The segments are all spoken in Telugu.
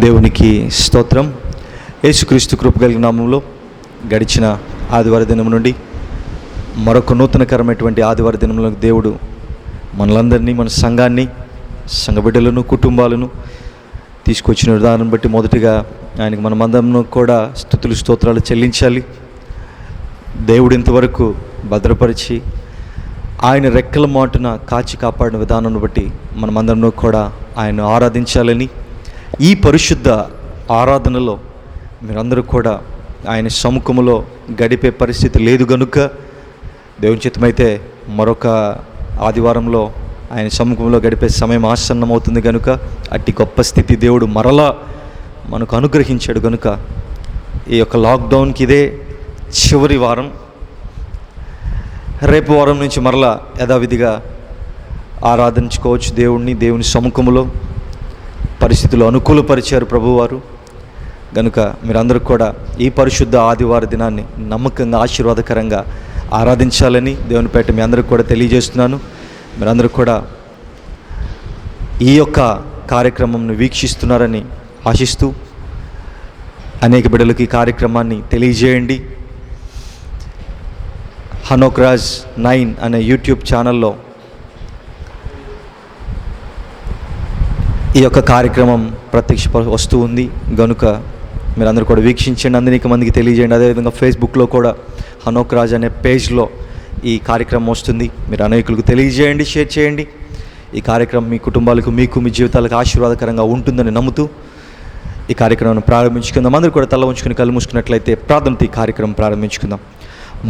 దేవునికి స్తోత్రం. యేసుక్రీస్తు కృప కలిగిన నామములో గడిచిన ఆదివార దినం నుండి మరొక నూతనకరమైనటువంటి ఆదివార దినంలో దేవుడు మనలందరినీ, మన సంఘాన్ని, సంఘ బిడ్డలను, కుటుంబాలను తీసుకొచ్చిన విధానం బట్టి మొదటిగా ఆయనకు మనమందరం కూడా స్తుతులు స్తోత్రాలు చెల్లించాలి. దేవుడు ఇంతవరకు భద్రపరిచి ఆయన రెక్కల మాటున కాచి కాపాడిన విధానాన్ని బట్టి మనమందరం కూడా ఆయన ఆరాధించాలని, ఈ పరిశుద్ధ ఆరాధనలో మీరందరూ కూడా ఆయన సముఖంలో గడిపే పరిస్థితి లేదు గనుక, దేవుని చిత్తమైతే మరొక ఆదివారంలో ఆయన సముఖంలో గడిపే సమయం ఆసన్నమవుతుంది కనుక, అట్టి గొప్ప స్థితి దేవుడు మరలా మనకు అనుగ్రహించాడు కనుక, ఈ యొక్క లాక్డౌన్కి ఇదే చివరి వారం. రేపు వారం నుంచి మరలా యథావిధిగా ఆరాధించుకోవచ్చు దేవుణ్ణి. దేవుని సముఖంలో పరిస్థితులు అనుకూలపరిచారు ప్రభువారు కనుక, మీరందరూ కూడా ఈ పరిశుద్ధ ఆదివార దినాన్ని నమ్మకంగా, ఆశీర్వాదకరంగా ఆరాధించాలని దేవుని పేట మీ అందరికి కూడా తెలియజేస్తున్నాను. మీరందరూ కూడా ఈ యొక్క కార్యక్రమంను వీక్షిస్తున్నారని ఆశిస్తూ అనేక బిడ్డలకు ఈ కార్యక్రమాన్ని తెలియజేయండి. హనోక్ రాజ్ 9 అనే యూట్యూబ్ ఛానల్లో ఈ యొక్క కార్యక్రమం ప్రత్యక్ష వస్తూ ఉంది కనుక మీరందరూ కూడా వీక్షించండి, అనేక మందికి తెలియజేయండి. అదేవిధంగా ఫేస్బుక్లో కూడా హనోక్ రాజ్ అనే పేజ్లో ఈ కార్యక్రమం వస్తుంది. మీరు అనేకులకు తెలియజేయండి, షేర్ చేయండి. ఈ కార్యక్రమం మీ కుటుంబాలకు, మీకు, మీ జీవితాలకు ఆశీర్వాదకరంగా ఉంటుందని నమ్ముతూ ఈ కార్యక్రమాన్ని ప్రారంభించుకుందాం. అందరూ కూడా తల ఉంచుకుని కళ్ళు మూసుకున్నట్లయితే ప్రార్థనతో ఈ కార్యక్రమం ప్రారంభించుకుందాం.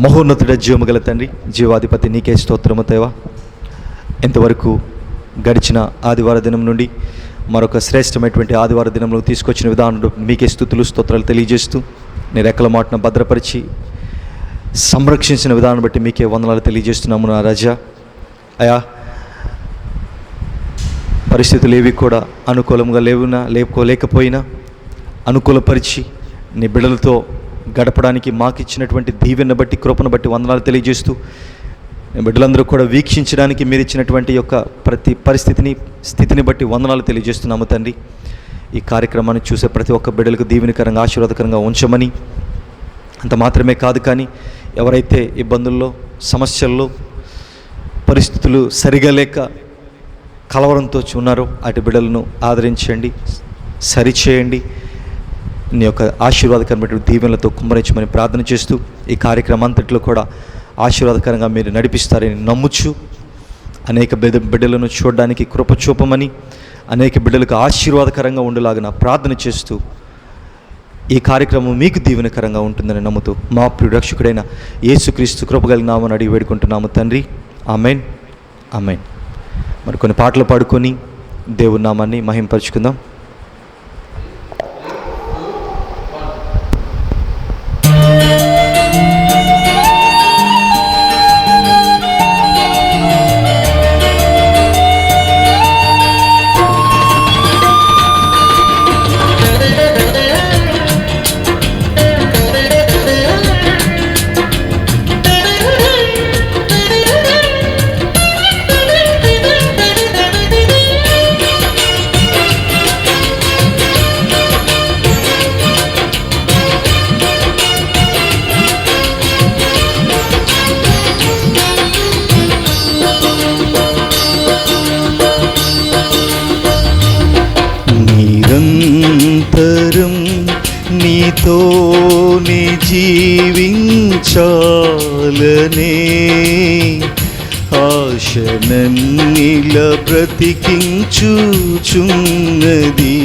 మహోన్నతుడ, జీవముగల తండ్రి, జీవాధిపతి, నీకే స్తోత్రము దేవా. ఇంతవరకు గడిచిన ఆదివార దినం నుండి మరొక శ్రేష్టమైనటువంటి ఆదివార దినంలో తీసుకొచ్చిన విధానంలో మీకే స్తుతులు స్తోత్రాలు తెలియజేస్తూ, నీ రెక్కల మాటను భద్రపరిచి సంరక్షించిన విధానం బట్టి మీకే వందనాలు తెలియజేస్తున్నాము నా రాజా. అయా, పరిస్థితులు ఏవి కూడా అనుకూలంగా లేకపోయినా అనుకూలపరిచి నీ బిడ్డలతో గడపడానికి మాకు ఇచ్చినటువంటి దీవెన బట్టి, కృపను బట్టి వందనాలు తెలియజేస్తూ, బిడ్డలందరూ కూడా వీక్షించడానికి మీరు ఇచ్చినటువంటి యొక్క ప్రతి స్థితిని బట్టి వందనాలు తెలియజేస్తున్నాము తండ్రి. ఈ కార్యక్రమాన్ని చూసే ప్రతి ఒక్క బిడ్డలకు దీవెనకరంగా, ఆశీర్వాదకరంగా ఉంచమని, అంత మాత్రమే కాదు కానీ ఎవరైతే ఇబ్బందుల్లో, సమస్యల్లో, పరిస్థితులు సరిగా లేక కలవరంతో ఉన్నారో అటు బిడ్డలను ఆదరించండి, సరిచేయండి. నీ యొక్క ఆశీర్వాదకరమైన దీవెనలతో కుమ్మరించమని ప్రార్థన చేస్తూ, ఈ కార్యక్రమం అంతట్లో కూడా ఆశీర్వాదకరంగా మీరు నడిపిస్తారని నమ్ముచు, అనేక బిడ్డలను చూడడానికి కృప చూపమని, అనేక బిడ్డలకు ఆశీర్వాదకరంగా ఉండేలాగా ప్రార్థన చేస్తూ, ఈ కార్యక్రమం మీకు దీవెనకరంగా ఉంటుందని నమ్ముతూ, మా ప్రియ రక్షకుడైన యేసుక్రీస్తు కృప కలిగిన నామమున అడిగి వేడుకుంటున్నాము తండ్రి. Amen, amen. మరి కొన్ని పాటలు పాడుకొని దేవుని నామాన్ని మహింపరుచుకుందాం. నిరంతరం నీతోనే జీవించాలనే ఆశనన్నిల బ్రతికించుచున్నది.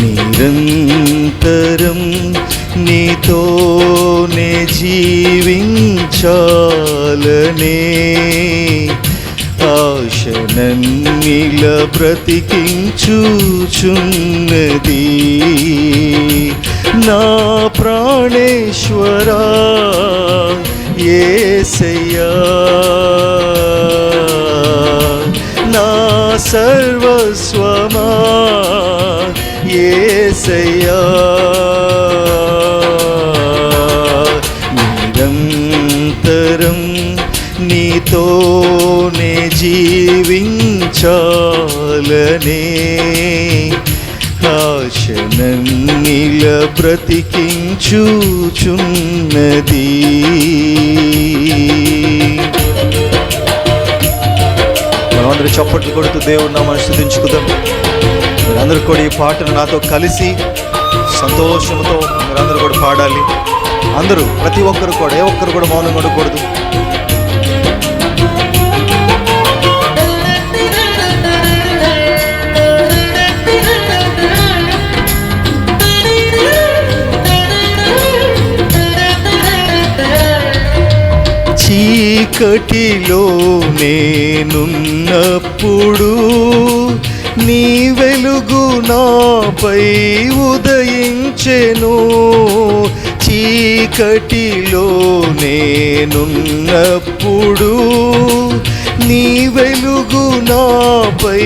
నిరంతరం నీతోనే జీవించాలనే ఆశనన్నిల బ్రతికించుచున్నది. నా ప్రాణేశ్వరా యేసయ్యా, నా సర్వస్వమా యేసయ్యా. నిరంతరం నీతోనే జీవించాలనే ఆశనన్నిల బ్రతికించుచున్నది. మనమందరూ చప్పట్లు కొడుతూ దేవుడు నామమును స్తుతించుకుందాం. మీరందరూ కూడా ఈ పాటను నాతో కలిసి సంతోషంతో మీరందరూ కూడా పాడాలి. అందరూ ప్రతి ఒక్కరు కూడా ఏ ఒక్కరు కూడా మౌనంగా ఉండకూడదు. చీకటిలో నేనున్నప్పుడు నీ వెలుగు నాపై ఉదయించెను. చీకటిలో నేనున్నప్పుడు నీ వెలుగు నాపై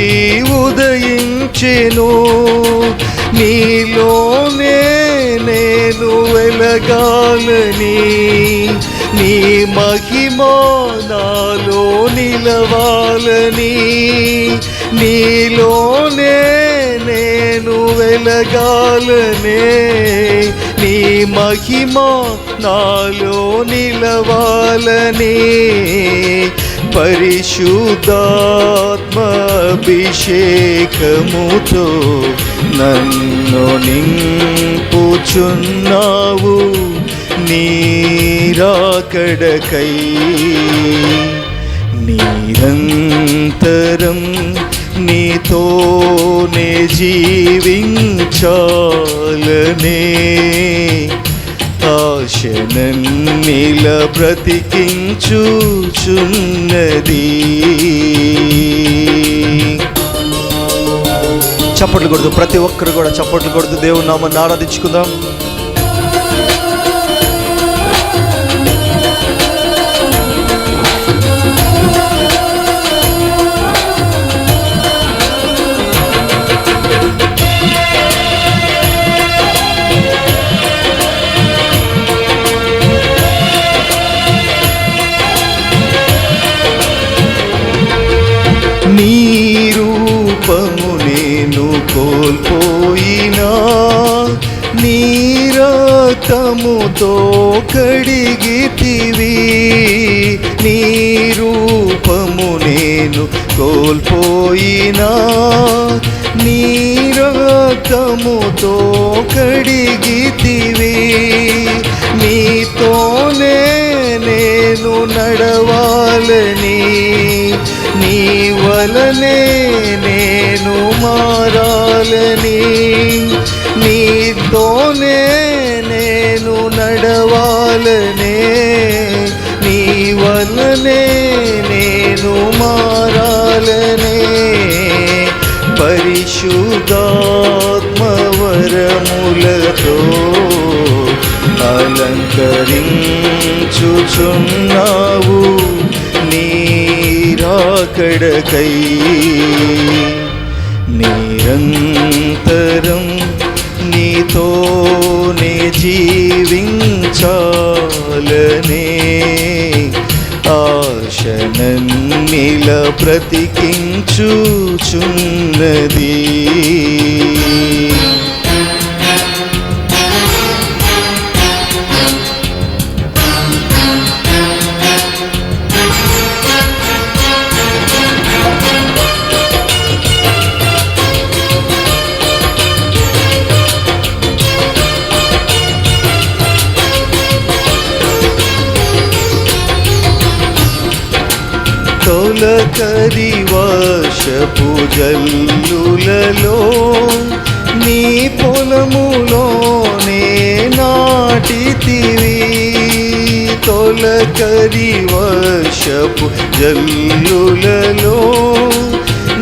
ఉదయించెను. నీలోనే నేను వెలగాలని, నీ మహిమ నాలో నిలవాలని, నీలోనే నేను వెలగాలనే, నీ మహిమ నాలో నిలవాలని, పరిశుద్ధాత్మ అభిషేకముతో నన్ను నింపుచున్నావు. నీ రాకడకై నిరంతరం నీతోనే జీవించాలనే ఆశనన్నిల బ్రతికించుచున్నది. చప్పట్లు కొడుతూ ప్రతి ఒక్కరు కూడా చప్పట్లు కొడుతూ దేవుని నామమును ఆరాధించుకుందాం. నీ రూపము నేను కోల్పోయినా, నీ రక్తముతో కడిగితివి. నీ రూపము నేను కోల్పోయినా, నీ రక్తముతో కడిగితివి. నీతోనే నేను నడవాలని, నీ వలనే నేను మారాలని, నీతోనే నేను నడవాలనే, నీ వలనే నేను మారాలనే, పరిశుద్ధాత్మ వరములతో అలంకరించుచున్నావు. నీ రాకడకై నిరంతరం నీతోనే జీవించాలనే ఆశనన్నిల బ్రతికించుచున్నది. తొలకరి వర్షపు జల్లులలో నీ పొలములోనే నాటితివి. తొలకరి వర్షపు జల్లులలో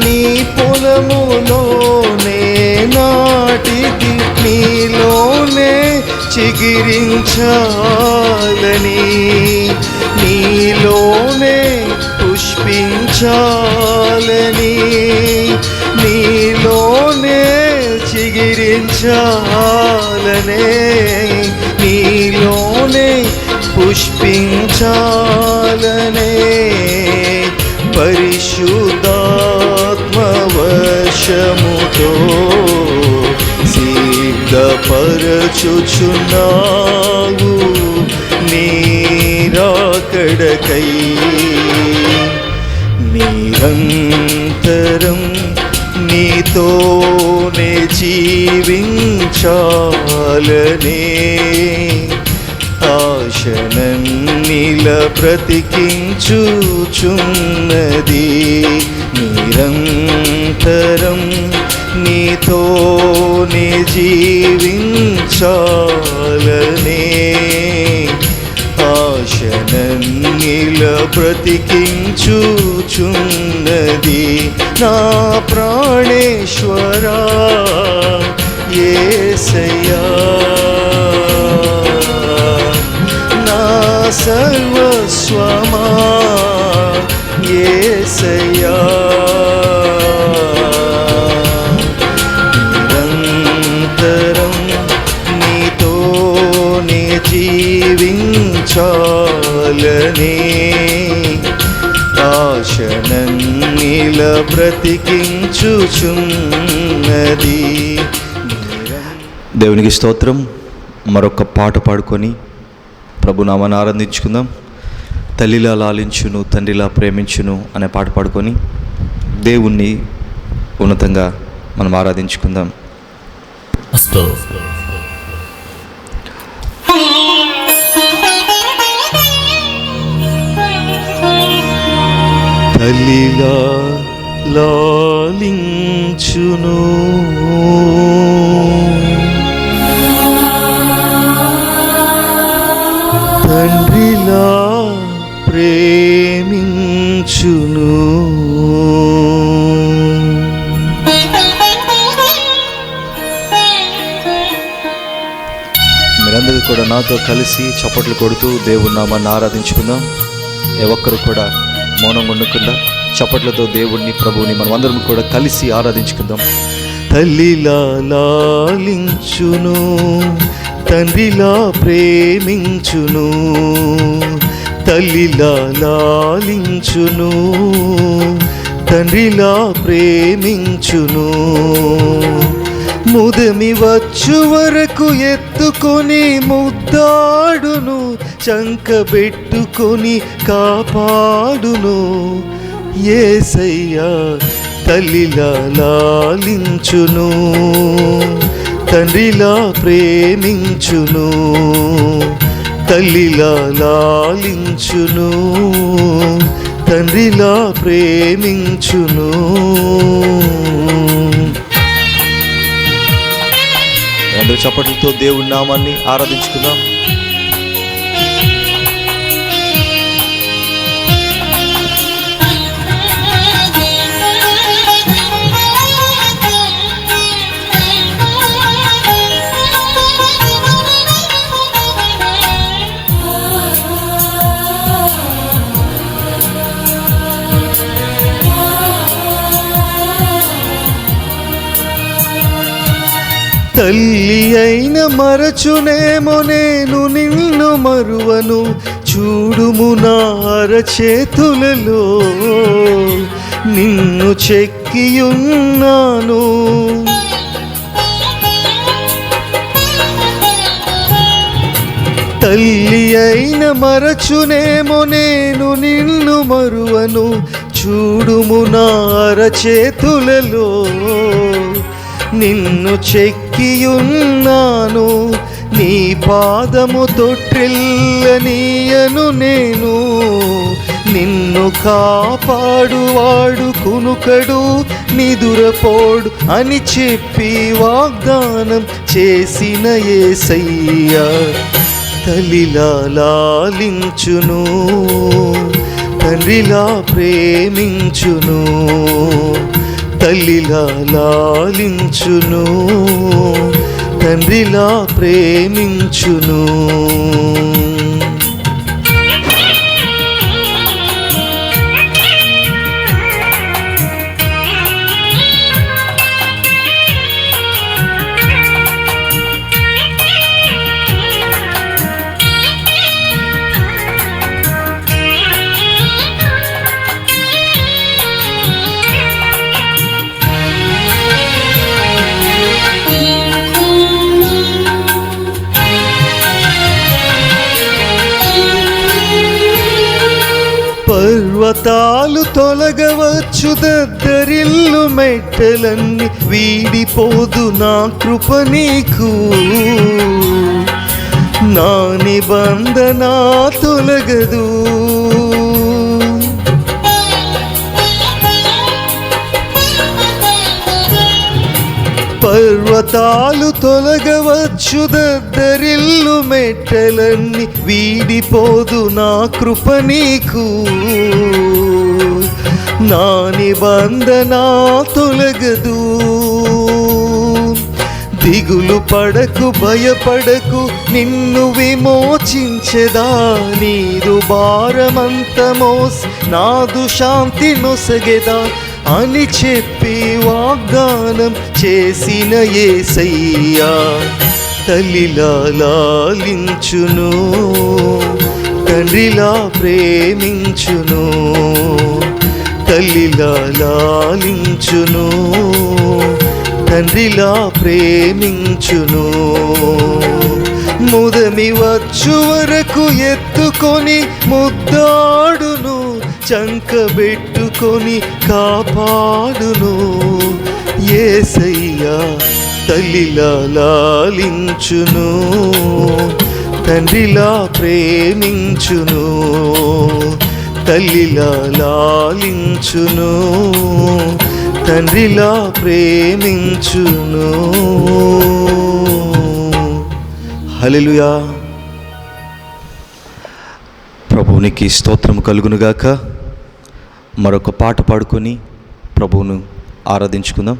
నీ పొలములోనే నాటితి. నీలోనే చిగిరించాలని, నీలోనే పుష్పించాలని, నీలోనే చిగిరించాలనే, నీలోనే పుష్పించాలనే, పరిశుద్ధాత్మ వశముతో పరచుచున్నావు నీ రాకడకై. నిరంతరం నీతోనే జీవించాలనే ఆశనన్నిల బ్రతికించుచున్నది. నిరంతరం నీతోనే జీవించాలనే ఆశనన్నిల బ్రతికించుచున్నది. నా ప్రాణేశ్వరా యేసయ్యా, నా సర్వస్వమా యేసయ్యా, నిరంతరం నీతోనే జీవించాలనే ఆశనన్నిల బ్రతికించుచున్నది. దేవునికి స్తోత్రం. మరొక పాట పాడుకొని ప్రభునామాన్ని ఆరాధించుకుందాం. తల్లిలా లాలించును తండ్రిలా ప్రేమించును అనే పాట పాడుకొని దేవుణ్ణి ఉన్నతంగా మనం ఆరాధించుకుందాం. తల్లిలా లాలించును తండ్రిలా ప్రేమించును. మీరందరూ కూడా నాతో కలిసి చప్పట్లు కొడుతూ దేవుని నామాన్ని ఆరాధించుకుందాం. ఏ ఒక్కరు కూడా మౌనంగా ఉండకుండా చప్పట్లతో దేవుణ్ణి ప్రభువుని మనం అందరం కూడా కలిసి ఆరాధించుకుందాం. తల్లిలా లాలించును తండ్రిలా ప్రేమించును, తల్లిలా లాలించును తండ్రిలా ప్రేమించును. ముదమి వచ్చు వరకు ఎత్తుకొని ముద్దాడును, చంకబెట్టుకొని కాపాడును. యేసయ్యా తల్లిలా లాలించును తండ్రిలా ప్రేమించును, తల్లిలా లాలించును తండ్రిలా ప్రేమించును. అందరూ చప్పట్లతో దేవుని నామాన్ని ఆరాధించుకుందాం. తల్లి అయిన మరచునేమో నేను నిన్ను మరువను, చూడుము నా అరచేతులలో నిన్ను చెక్కియున్నాను. తల్లి అయిన మరచునేమో నేను నిన్ను మరువను, చూడుము నా అరచేతులలో నిన్ను చెక్కియున్నాను. నీ పాదము తొట్టిల్లనీయను నేను, నిన్ను కాపాడువాడు కునుకడు నిదురపోడు అని చెప్పి వాగ్దానం చేసిన యేసయ్యా తల్లిలా లాలించును తండ్రిలా ప్రేమించును, తల్లిలా లాలించును తండ్రిలా ప్రేమించును. పర్వతాలు తొలగవచ్చు, దద్దరిల్లు మెట్టలన్నీ వీడిపోదు నా కృప నీకు. నా నిబంధన తొలగదు. పర్వతాలు తొలగవచ్చు, దద్దరిల్లు మెట్టలన్నీ వీడిపోదు నా కృప నీకు. నా నిబంధన తొలగదు. దిగులు పడకు, భయపడకు, నిన్ను విమోచించెదా. నీదు భారమంత మోసి నాదు శాంతి నొసగెదా అని చెప్పి వాగ్దానం చేసిన యేసయ్యా తల్లిలా లాలించును, తండ్రిలా ప్రేమించును. తల్లిలా లాలించును, తండ్రిలా ప్రేమించును. ముదమి వచ్చు వరకు ఎత్తుకొని ముద్దాడును, చంకబెట్టుకొని కాపాడును. యేసయ్యా తల్లిలా లాలించును, తండ్రిలా ప్రేమించును. తల్లిలా లాలించును, తండ్రిలా ప్రేమించును. హల్లెలూయా. ప్రభువునికి స్తోత్రం కలుగునుగాక. మరొక పాట పాడుకొని ప్రభువును ఆరాధించుకుందాం.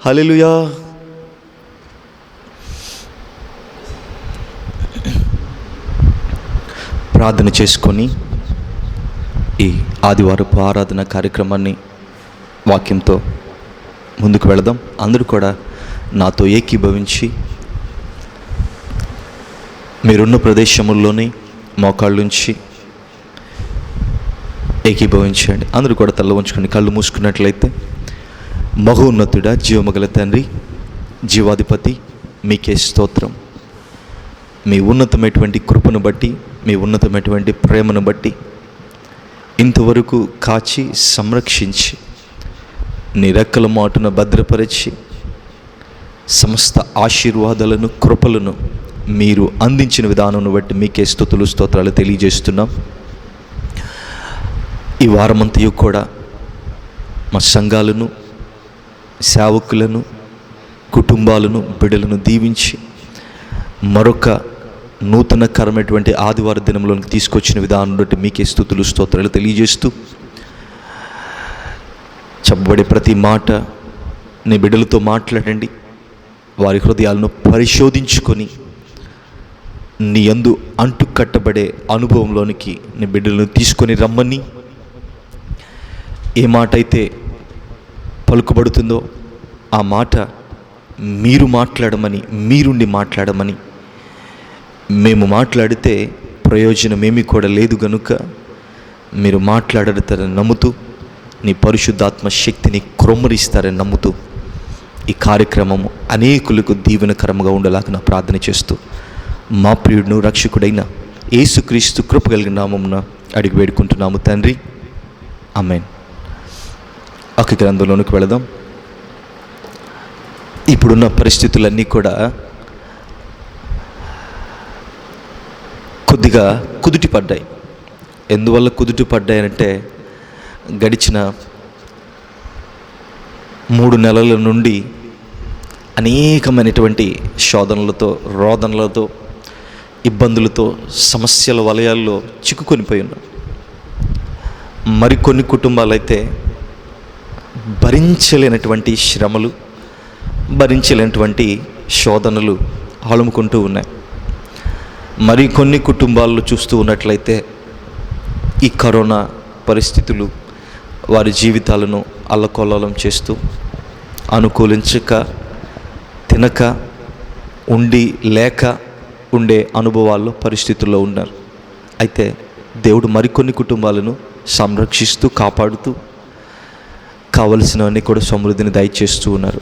హల్లెలూయా. ప్రార్థన చేసుకొని ఈ ఆదివారపు ఆరాధన కార్యక్రమాన్ని వాక్యంతో ముందుకు వెళదాం. అందరూ కూడా నాతో ఏకీభవించి మీరున్న ప్రదేశముల్లోనే మోకాళ్ళుంచి ఏకీభవించండి. అందరూ కూడా తల ఉంచుకొని కళ్ళు మూసుకున్నట్లయితే, మహోన్నతుడా, జీవమగల తండ్రి, జీవాధిపతి, మీకే స్తోత్రం. మీ ఉన్నతమైనటువంటి కృపను బట్టి, మీ ఉన్నతమైనటువంటి ప్రేమను బట్టి ఇంతవరకు కాచి సంరక్షించి నీ రెక్కల మాటున భద్రపరిచి సమస్త ఆశీర్వాదాలను, కృపలను మీరు అందించిన విధానం బట్టి మీకే స్తుతులు స్తోత్రాలు తెలియజేస్తున్నాం. ఈ వారమంతయు కూడా మా సంఘాలను, సేవకులను, కుటుంబాలను, బిడ్డలను దీవించి మరొక నూతనకరమైనటువంటి ఆదివార దినంలోనికి తీసుకొచ్చిన విధానం బట్టి మీకే స్తుతులు స్తోత్రాలు తెలియజేస్తూ, చెప్పబడే ప్రతి మాట నీ బిడ్డలతో మాట్లాడండి. వారి హృదయాలను పరిశోధించుకొని నీ యందు అంటు కట్టబడే అనుభవంలోనికి నీ బిడ్డలను తీసుకొని రమ్మని, ఏ మాట అయితే పలుకబడుతుందో ఆ మాట మీరు మాట్లాడమని, మీరుండి మాట్లాడమని, మేము మాట్లాడితే ప్రయోజనం ఏమీ కూడా లేదు గనుక మీరు మాట్లాడతారని నమ్ముతూ, నీ పరిశుద్ధాత్మ శక్తిని క్రొమ్మరిస్తారని నమ్ముతూ ఈ కార్యక్రమము అనేకులకు దీవెనకరంగా ఉండేలాగా ప్రార్థన చేస్తూ మా ప్రియుడును రక్షకుడైన యేసుక్రీస్తు కృప కలిగిన నామమున అడిగి వేడుకుంటున్నాము తండ్రి, ఆమేన్. ఒక గ్రంథంలోనికి వెళదాం. ఇప్పుడున్న పరిస్థితులన్నీ కూడా కొద్దిగా కుదుటి పడ్డాయి. ఎందువల్ల కుదుటి పడ్డాయంటే, గడిచిన 3 నెలల నుండి అనేకమైనటువంటి శోధనలతో, రోదనలతో, ఇబ్బందులతో, సమస్యల వలయాల్లో చిక్కుకొనిపోయి ఉన్నాం. మరికొన్ని కుటుంబాలైతే భరించలేనటువంటి శ్రమలు, భరించలేనటువంటి శోధనలు అలుముకుంటూ ఉన్నాయి. మరికొన్ని కుటుంబాల్లో చూస్తూ ఉన్నట్లయితే ఈ కరోనా పరిస్థితులు వారి జీవితాలను అల్లకల్లోలం చేస్తూ, అనుకూలించక, తినక, ఉండి లేక ఉండే అనుభవాల్లో, పరిస్థితుల్లో ఉన్నారు. అయితే దేవుడు మరికొన్ని కుటుంబాలను సంరక్షిస్తూ, కాపాడుతూ, కావలసినవన్నీ కూడా సమృద్ధిని దయచేస్తూ ఉన్నారు.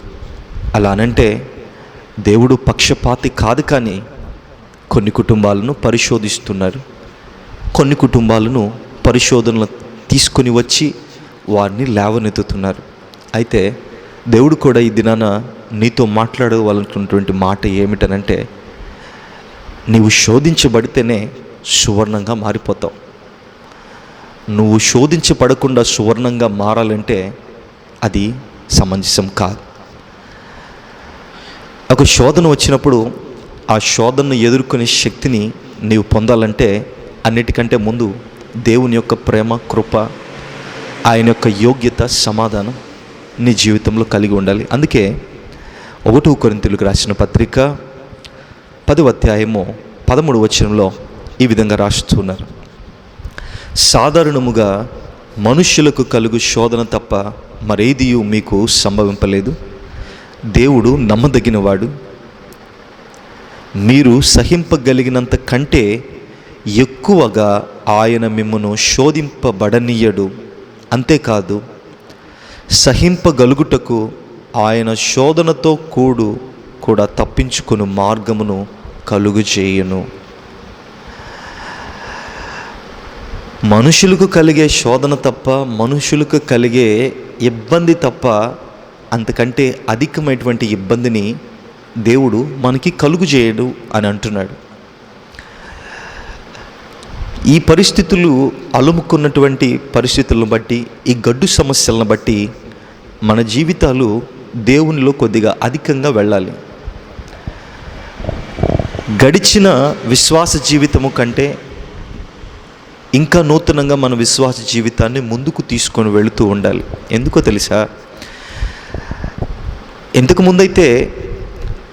అలా అనంటే దేవుడు పక్షపాతి కాదు, కానీ కొన్ని కుటుంబాలను పరిశోధిస్తున్నారు. కొన్ని కుటుంబాలను పరిశోధనలు తీసుకొని వచ్చి వారిని లేవనెత్తుతున్నారు. అయితే దేవుడు కూడా ఈ దినాన నీతో మాట్లాడవాలనుకున్నటువంటి మాట ఏమిటనంటే, నీవు శోధించబడితేనే సువర్ణంగా మారిపోతావు. నువ్వు శోధించబడకుండా సువర్ణంగా మారాలంటే అది సమంజసం కాదు. ఒక శోధన వచ్చినప్పుడు ఆ శోధనను ఎదుర్కొనే శక్తిని నీవు పొందాలంటే అన్నిటికంటే ముందు దేవుని యొక్క ప్రేమ, కృప, ఆయన యొక్క యోగ్యత, సమాధానం నీ జీవితంలో కలిగి ఉండాలి. అందుకే 1 కొరింథీయులకు రాసిన పత్రిక 10వ అధ్యాయము 13వ వచనంలో ఈ విధంగా రాస్తున్నారు: సాధారణముగా మనుష్యులకు కలుగు శోధన తప్ప మరేదియూ మీకు సంభవింపలేదు. దేవుడు నమ్మదగినవాడు. మీరు సహింపగలిగినంత కంటే ఎక్కువగా ఆయన మిమ్మును శోధింపబడనీయడు. అంతేకాదు, సహింపగలుగుటకు ఆయన శోధనతో కూడా తప్పించుకుని మార్గమును కలుగజేయును. మనుషులకు కలిగే శోధన తప్ప, మనుషులకు కలిగే ఇబ్బంది తప్ప, అంతకంటే అధికమైనటువంటి ఇబ్బందిని దేవుడు మనకి కలుగజేయడు అని అంటున్నాడు. ఈ పరిస్థితులు అలుముకున్నటువంటి పరిస్థితులను బట్టి, ఈ గడ్డు సమస్యలను బట్టి మన జీవితాలు దేవునిలో కొద్దిగా అధికంగా వెళ్ళాలి. గడిచిన విశ్వాస జీవితము కంటే ఇంకా నూతనంగా మన విశ్వాస జీవితాన్ని ముందుకు తీసుకొని వెళుతూ ఉండాలి. ఎందుకో తెలుసా? ఇంతకు ముందైతే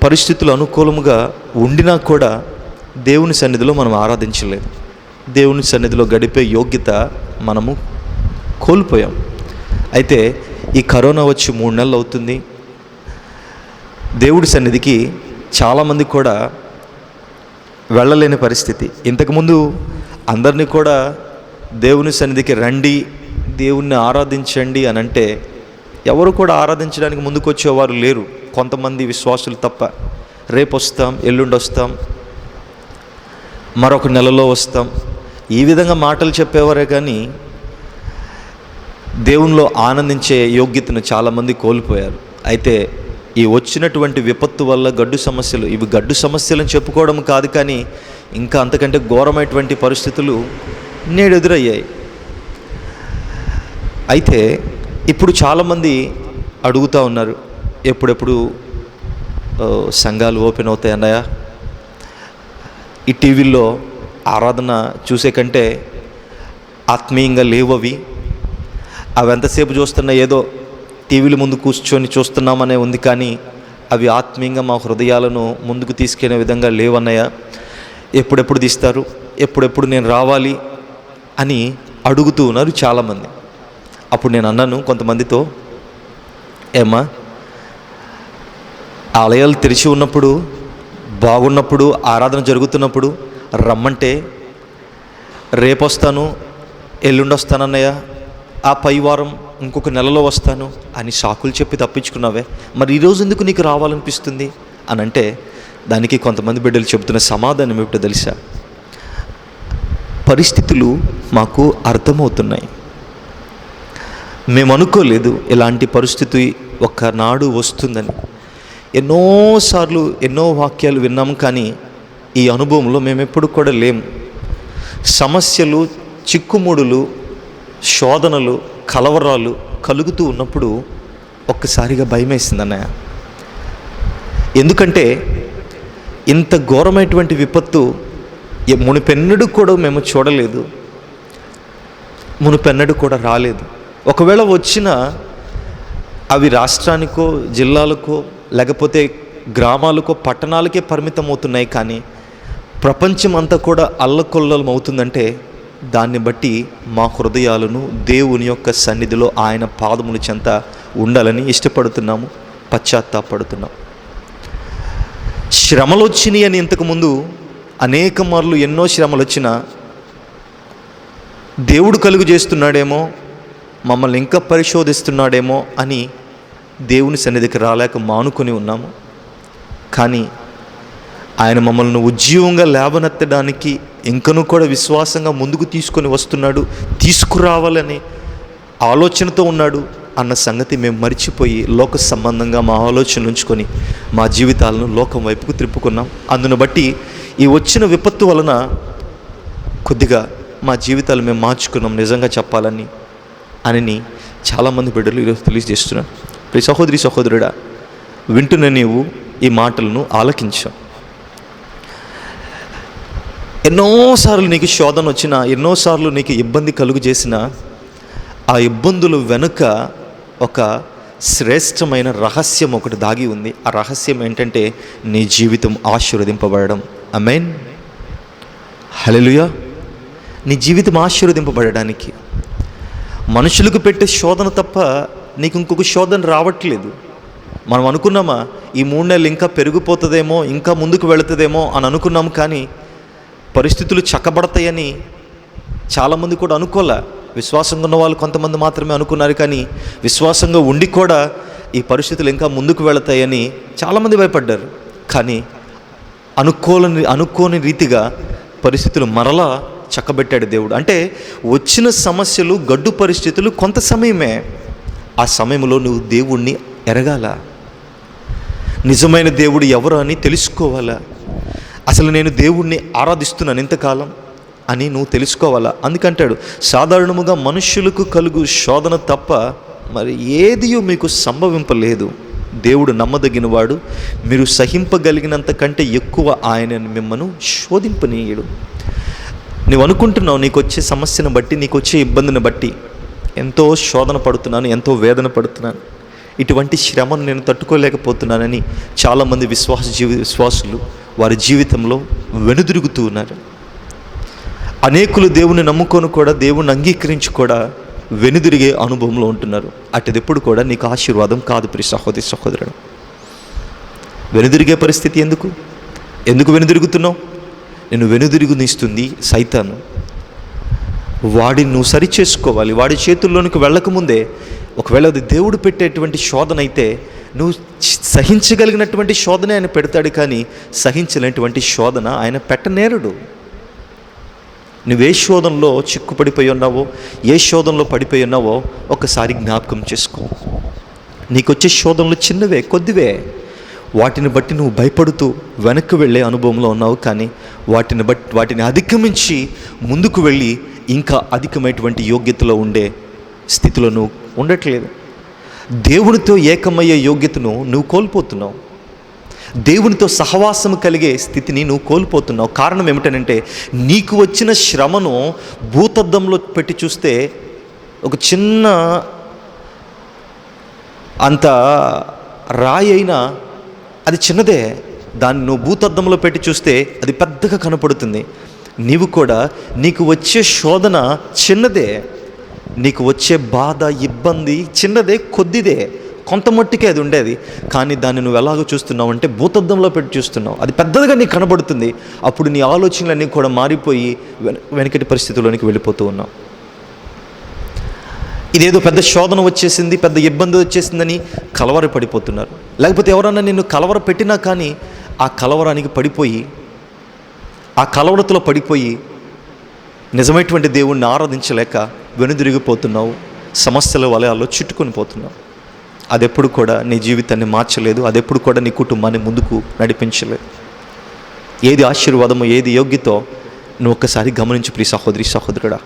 పరిస్థితులు అనుకూలముగా ఉండినా కూడా దేవుని సన్నిధిలో మనం ఆరాధించలేదు. దేవుని సన్నిధిలో గడిపే యోగ్యత మనము కోల్పోయాం. అయితే ఈ కరోనా వచ్చి 3 నెలలు అవుతుంది. దేవుడి సన్నిధికి చాలామంది కూడా వెళ్ళలేని పరిస్థితి. ఇంతకుముందు అందరినీ కూడా దేవుని సన్నిధికి రండి, దేవుణ్ణి ఆరాధించండి అని అంటే ఎవరు కూడా ఆరాధించడానికి ముందుకు వచ్చేవారు లేరు, కొంతమంది విశ్వాసులు తప్ప. రేపు వస్తాం, ఎల్లుండి వస్తాం, మరొక నెలలో వస్తాం, ఈ విధంగా మాటలు చెప్పేవారే కానీ దేవునిలో ఆనందించే యోగ్యతను చాలామంది కోల్పోయారు. అయితే ఈ వచ్చినటువంటి విపత్తు వల్ల గడ్డు సమస్యలు, ఇవి గడ్డు సమస్యలను చెప్పుకోవడం కాదు కానీ ఇంకా అంతకంటే ఘోరమైనటువంటి పరిస్థితులు నేడు ఎదురయ్యాయి. అయితే ఇప్పుడు చాలామంది అడుగుతూ ఉన్నారు, ఎప్పుడెప్పుడు సంఘాలు ఓపెన్ అవుతాయి అన్నయ్య? ఈ టీవీల్లో ఆరాధన చూసే కంటే ఆత్మీయంగా లేవవి, అవి ఎంతసేపు చూస్తున్నా ఏదో టీవీల ముందు కూర్చొని చూస్తున్నామనే ఉంది కానీ అవి ఆత్మీయంగా మా హృదయాలను ముందుకు తీసుకెళ్లే విధంగా లేవన్నయ్య, ఎప్పుడెప్పుడు తీస్తారు, ఎప్పుడెప్పుడు నేను రావాలి అని అడుగుతూ ఉన్నారు చాలామంది. అప్పుడు నేను అన్నాను కొంతమందితో, ఏమ్మా, ఆలయాలు తెరిచి ఉన్నప్పుడు, బాగున్నప్పుడు, ఆరాధన జరుగుతున్నప్పుడు రమ్మంటే రేపు వస్తాను, ఎల్లుండి వస్తానన్నయ్య, ఆ పై వారం ఇంకొక నెలలో వస్తాను అని సాకులు చెప్పి తప్పించుకున్నావే, మరి ఈరోజు ఎందుకు నీకు రావాలనిపిస్తుంది అని అంటే దానికి కొంతమంది బిడ్డలు చెబుతున్న సమాధానం ఏమిటో తెలుసా? పరిస్థితులు మాకు అర్థమవుతున్నాయి. మేము అనుకోలేదు ఇలాంటి పరిస్థితి ఒక్కనాడు వస్తుందని. ఎన్నోసార్లు ఎన్నో వాక్యాలు విన్నాము కానీ ఈ అనుభవంలో మేము ఎప్పుడు కూడా లేము. సమస్యలు, చిక్కుముడులు, శోధనలు, కలవరాలు కలుగుతూ ఉన్నప్పుడు ఒక్కసారిగా భయమేసింది అన్నయ్య. ఎందుకంటే ఇంత ఘోరమైనటువంటి విపత్తు మునిపెన్నడూ కూడా మేము చూడలేదు, మునిపెన్నడూ కూడా రాలేదు. ఒకవేళ వచ్చినా అవి రాష్ట్రానికో, జిల్లాలకో, లేకపోతే గ్రామాలకో, పట్టణాలకే పరిమితం అవుతున్నాయి. కానీ ప్రపంచం అంతా కూడా అల్లకొల్లం అవుతుందంటే దాన్ని బట్టి మా హృదయాలను దేవుని యొక్క సన్నిధిలో ఆయన పాదముల చెంత ఉండాలని ఇష్టపడుతున్నాము, పశ్చాత్తాపడుతున్నాం. శ్రమలు వచ్చినాయి అని ఇంతకుముందు అనేక మార్లు ఎన్నో శ్రమలు వచ్చినా దేవుడు కలుగు చేస్తున్నాడేమో, మమ్మల్ని ఇంకా పరిశోధిస్తున్నాడేమో అని దేవుని సన్నిధికి రాలేక మానుకొని ఉన్నాము. కానీ ఆయన మమ్మల్ని ఉజ్జీవంగా లేవనెత్తడానికి ఇంకనూ కూడా విశ్వాసంగా ముందుకు తీసుకొని వస్తున్నాడు, తీసుకురావాలని ఆలోచనతో ఉన్నాడు అన్న సంగతి మేము మర్చిపోయి లోక సంబంధంగా మా ఆలోచనలు ఉంచుకొని మా జీవితాలను లోకం వైపుకు త్రిప్పుకున్నాం. అందును బట్టి ఈ వచ్చిన విపత్తు వలన కొద్దిగా మా జీవితాలు మేము మార్చుకున్నాం నిజంగా చెప్పాలని అని చాలామంది బిడ్డలు ఈరోజు తెలియజేస్తున్నాను. ప్రతి సహోదరి సహోదరుడా, వింటున్న నీవు ఈ మాటలను ఆలకించాం. ఎన్నోసార్లు నీకు శోధన వచ్చినా, ఎన్నోసార్లు నీకు ఇబ్బంది కలుగు చేసిన ఆ ఇబ్బందులు వెనుక ఒక శ్రేష్టమైన రహస్యం ఒకటి దాగి ఉంది. ఆ రహస్యం ఏంటంటే నీ జీవితం ఆశీర్వదింపబడడం. ఆమేన్, హల్లెలూయా. నీ జీవితం ఆశీర్వదింపబడడానికి మనుషులకు పెట్టే శోధన తప్ప నీకు ఇంకొక శోధన రావట్లేదు. మనం అనుకున్నామా ఈ 3 నెలలు ఇంకా పెరిగిపోతుందేమో, ఇంకా ముందుకు వెళుతుందేమో అని అనుకున్నాము. కానీ పరిస్థితులు చక్కబడతాయని చాలామంది కూడా అనుకోలే. విశ్వాసంగా ఉన్న వాళ్ళు కొంతమంది మాత్రమే అనుకున్నారు. కానీ విశ్వాసంగా ఉండి కూడా ఈ పరిస్థితులు ఇంకా ముందుకు వెళతాయని చాలామంది భయపడ్డారు. కానీ అనుకోని రీతిగా పరిస్థితులు మరలా చక్కబెట్టాడు దేవుడు. అంటే వచ్చిన సమస్యలు, గడ్డు పరిస్థితులు కొంత సమయమే. ఆ సమయంలో నువ్వు దేవుణ్ణి ఎరగాల, నిజమైన దేవుడు ఎవరు అని తెలుసుకోవాలా. అసలు నేను దేవుణ్ణి ఆరాధిస్తున్నాను ఇంతకాలం అని నువ్వు తెలుసుకోవాలా. అందుకంటాడు, సాధారణముగా మనుష్యులకు కలుగు శోధన తప్ప మరి ఏదియో మీకు సంభవింపలేదు. దేవుడు నమ్మదగిన వాడు, మీరు సహింపగలిగినంత కంటే ఎక్కువ ఆయన మిమ్మల్ని శోధింపనీయడు. నువ్వు అనుకుంటున్నావు నీకు వచ్చే సమస్యను బట్టి, నీకు వచ్చే ఇబ్బందిని బట్టి ఎంతో శోధన పడుతున్నాను, ఎంతో వేదన పడుతున్నాను, ఇటువంటి శ్రమను నేను తట్టుకోలేకపోతున్నానని చాలామంది విశ్వాసులు వారి జీవితంలో వెనుదిరుగుతూ ఉన్నారు. అనేకులు దేవుని నమ్ముకొని కూడా దేవుణ్ణి అంగీకరించి కూడా వెనుదిరిగే అనుభవంలో ఉంటున్నారు. అటుదెప్పుడు కూడా నీకు ఆశీర్వాదం కాదు ప్రియ సహోదరి సహోదరుడు. వెనుదిరిగే పరిస్థితి ఎందుకు వెనుదిరుగుతున్నావు? నేను వెనుదిరుగునిస్తుంది సైతాను. వాడిని నువ్వు సరి చేసుకోవాలి. వాడి చేతుల్లోనికి వెళ్ళకముందే, ఒకవేళ అది దేవుడు పెట్టేటువంటి శోధన అయితే నువ్వు సహించగలిగినటువంటి శోధన ఆయన పెడతాడు, కానీ సహించలేనటువంటి శోధన ఆయన పెట్టనేరడు. నువ్వే శోధనలో చిక్కుపడిపోయి ఉన్నావో, ఏ శోధనలో పడిపోయి ఉన్నావో ఒకసారి జ్ఞాపకం చేసుకో. నీకు వచ్చే శోధనలు చిన్నవే, కొద్దివే. వాటిని బట్టి నువ్వు భయపడుతూ వెనక్కి వెళ్ళే అనుభవంలో ఉన్నావు, కానీ వాటిని అధిగమించి ముందుకు వెళ్ళి ఇంకా అధికమైనటువంటి యోగ్యతలో ఉండే స్థితిలో నువ్వు ఉండట్లేదు. దేవునితో ఏకమయ్యే యోగ్యతను నువ్వు కోల్పోతున్నావు. దేవునితో సహవాసం కలిగే స్థితిని నువ్వు కోల్పోతున్నావు. కారణం ఏమిటనంటే, నీకు వచ్చిన శ్రమను భూతద్దంలో పెట్టి చూస్తే ఒక చిన్న అంత రాయి అయినా అది చిన్నదే. దాన్ని నువ్వు భూతద్దంలో పెట్టి చూస్తే అది పెద్దగా కనపడుతుంది. నీవు కూడా నీకు వచ్చే శోధన చిన్నదే, నీకు వచ్చే బాధ ఇబ్బంది చిన్నదే, కొద్దిదే, కొంత మట్టికే అది ఉండేది. కానీ దాన్ని నువ్వు ఎలాగో చూస్తున్నావు అంటే భూతద్దంలో పెట్టి చూస్తున్నావు. అది పెద్దదిగా నీకు కనబడుతుంది. అప్పుడు నీ ఆలోచనలన్నీ కూడా మారిపోయి వెనకటి పరిస్థితుల్లోనికి వెళ్ళిపోతూ ఉన్నావు. ఇదేదో పెద్ద శోధన వచ్చేసింది, పెద్ద ఇబ్బంది వచ్చేసిందని కలవరపడిపోతున్నారు. లేకపోతే ఎవరన్నా నిన్ను కలవర పెట్టినా కానీ ఆ కలవరానికి పడిపోయి, ఆ కలవరతలో పడిపోయి నిజమైనటువంటి దేవుణ్ణి ఆరాధించలేక వెనుదిరిగిపోతున్నావు. సమస్యల వలయాల్లో చుట్టుకొని పోతున్నావు. అదెప్పుడు కూడా నీ జీవితాన్ని మార్చలేదు. అదెప్పుడు కూడా నీ కుటుంబాన్ని ముందుకు నడిపించలేదు. ఏది ఆశీర్వాదమో, ఏది యోగ్యతో నువ్వు ఒక్కసారి గమనించు ప్రియ సహోదరి సహోదరుడా.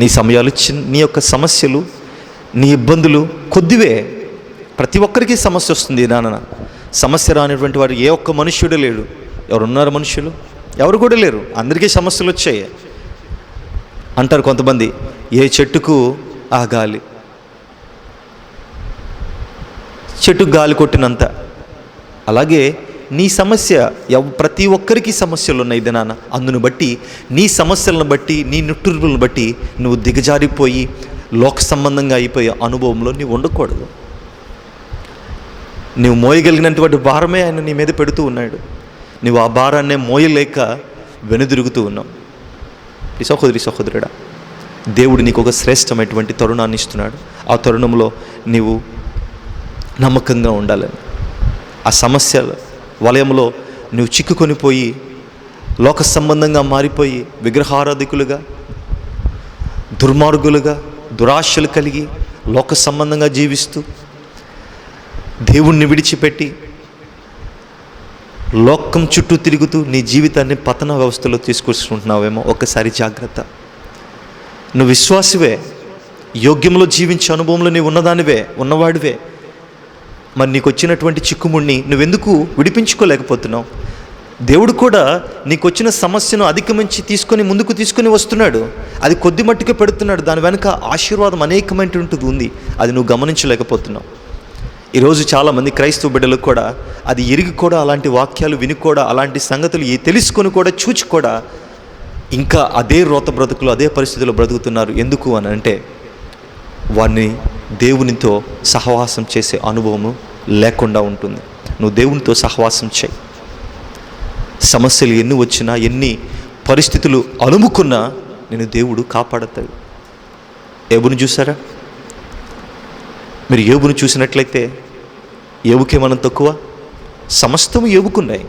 నీ సమయాలు నీ యొక్క సమస్యలు, నీ ఇబ్బందులు కొద్దివే. ప్రతి ఒక్కరికి సమస్య వస్తుంది. నాన్న సమస్య రానిటువంటి వారు ఏ ఒక్క మనుష్యుడు లేడు. ఎవరున్నారు మనుషులు? ఎవరు కూడా లేరు. అందరికీ సమస్యలు వచ్చాయి. అంటారు కొంతమంది, ఏ చెట్టుకు ఆ గాలి, చెట్టుకు గాలి కొట్టినంత. అలాగే నీ సమస్య, ప్రతి ఒక్కరికి సమస్యలు ఉన్నాయి నాన్న. అందును బట్టి నీ సమస్యలను బట్టి, నీ నిట్టూర్పులను బట్టి నువ్వు దిగజారిపోయి లోక సంబంధంగా అయిపోయే అనుభవంలో నీవు ఉండకూడదు. నువ్వు మోయగలిగినటువంటి భారమే ఆయన నీ మీద పెడుతూ ఉన్నాడు. నువ్వు ఆ భారాన్నే మోయలేక వెనుదిరుగుతూ ఉన్నావు. ఈ సహోదరి సహోదరుడా, దేవుడు నీకు ఒక శ్రేష్టమైనటువంటి తరుణాన్ని ఇస్తున్నాడు. ఆ తరుణంలో నీవు నమ్మకంగా ఉండాలని. ఆ సమస్యల వలయంలో నువ్వు చిక్కుకొని పోయి లోక సంబంధంగా మారిపోయి విగ్రహారాధికులుగా, దుర్మార్గులుగా, దురాశలు కలిగి లోక సంబంధంగా జీవిస్తూ దేవుణ్ణి విడిచిపెట్టి లోకం చుట్టూ తిరుగుతూ నీ జీవితాన్ని పతన వ్యవస్థలో తీసుకొచ్చుకుంటున్నావేమో. ఒక్కసారి జాగ్రత్త. నువ్వు విశ్వాసివే, యోగ్యంలో జీవించే అనుభవంలో నీవు ఉన్నవాడివే. మరి నీకు వచ్చినటువంటి చిక్కుముడిని నువ్వెందుకు విడిపించుకోలేకపోతున్నావు? దేవుడు కూడా నీకు వచ్చిన సమస్యను అధిగమించి ముందుకు తీసుకొని వస్తున్నాడు. అది కొద్ది మట్టుకే పెడుతున్నాడు. దాని వెనుక ఆశీర్వాదం అనేకమైనటువంటిది ఉంది. అది నువ్వు గమనించలేకపోతున్నావు. ఈరోజు చాలామంది క్రైస్తవ బిడ్డలు కూడా అది ఎరిగి కూడా, అలాంటి వాక్యాలు విని కూడా, అలాంటి సంగతులు తెలుసుకొని కూడా, చూచి కూడా ఇంకా అదే రోత బ్రతుకులు, అదే పరిస్థితుల్లో బ్రతుకుతున్నారు. ఎందుకు అని అంటే, వారిని దేవునితో సహవాసం చేసే అనుభవము లేకుండా ఉంటుంది. నువ్వు దేవునితో సహవాసం చేయి. సమస్యలు ఎన్ని వచ్చినా, ఎన్ని పరిస్థితులు అలుముకున్నా నేను దేవుడు కాపాడతాడు. యోబును చూసారా? మీరు యోబును చూసినట్లయితే యోబుకే మనం తక్కువ? సమస్తము యోబుకున్నాయి.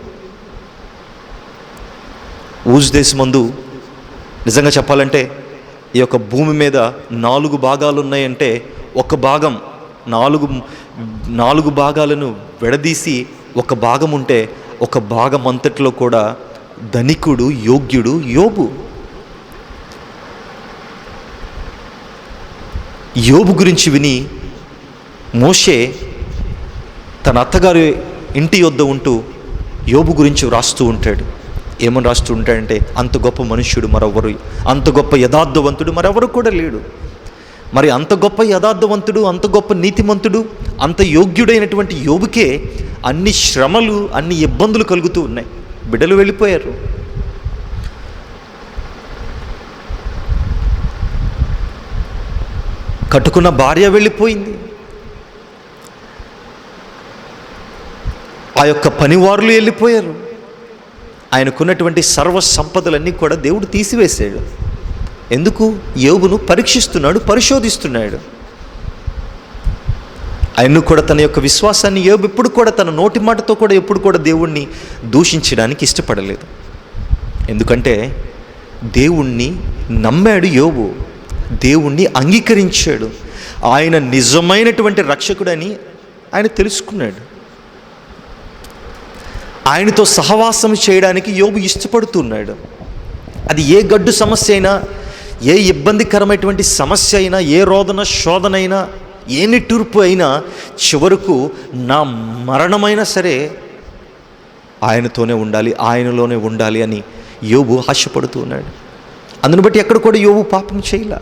ఊజ్ దేశమందు నిజంగా చెప్పాలంటే ఈ యొక్క భూమి మీద 4 భాగాలు ఉన్నాయంటే, ఒక భాగం 4 భాగాలను విడదీసి ఒక భాగం ఉంటే, ఒక భాగం అంతట్లో కూడా ధనికుడు, యోగ్యుడు యోబు. యోబు గురించి విని మోషే తన అత్తగారి ఇంటి యొద్ద ఉంటూ యోబు గురించి రాస్తూ ఉంటాడు. ఏమని రాస్తూ ఉంటాడంటే, అంత గొప్ప మనుష్యుడు మరెవరు, అంత గొప్ప యథార్థవంతుడు మరెవరు కూడా లేడు. మరి అంత గొప్ప యథార్థవంతుడు, అంత గొప్ప నీతిమంతుడు, అంత యోగ్యుడైనటువంటి యోబుకే అన్ని శ్రమలు, అన్ని ఇబ్బందులు కలుగుతూ ఉన్నాయి. బిడ్డలు వెళ్ళిపోయారు. కట్టుకున్న భార్య వెళ్ళిపోయింది. ఆ యొక్క పనివారులు వెళ్ళిపోయారు. ఆయనకున్నటువంటి సర్వ సంపదలన్నీ కూడా దేవుడు తీసివేశాడు. ఎందుకు? యోబును పరీక్షిస్తున్నాడు, పరిశోధిస్తున్నాడు. ఆయన్ను కూడా తన యొక్క విశ్వాసాన్ని యోబు ఎప్పుడు కూడా తన నోటి మాటతో కూడా ఎప్పుడు కూడా దేవుణ్ణి దూషించడానికి ఇష్టపడలేదు. ఎందుకంటే దేవుణ్ణి నమ్మాడు యోబు, దేవుణ్ణి అంగీకరించాడు. ఆయన నిజమైనటువంటి రక్షకుడని ఆయన తెలుసుకున్నాడు. ఆయనతో సహవాసం చేయడానికి యోబు ఇష్టపడుతున్నాడు. అది ఏ గడ్డు సమస్య అయినా, ఏ ఇబ్బందికరమైనటువంటి సమస్య అయినా, ఏ రోదన శోధన అయినా, ఏ నిట్టూర్పు అయినా, చివరకు నా మరణమైనా సరే ఆయనతోనే ఉండాలి, ఆయనలోనే ఉండాలి అని యోబు ఆశపడుతూ ఉన్నాడు. అందును బట్టి ఎక్కడ కూడా యోబు పాపం చేయలే.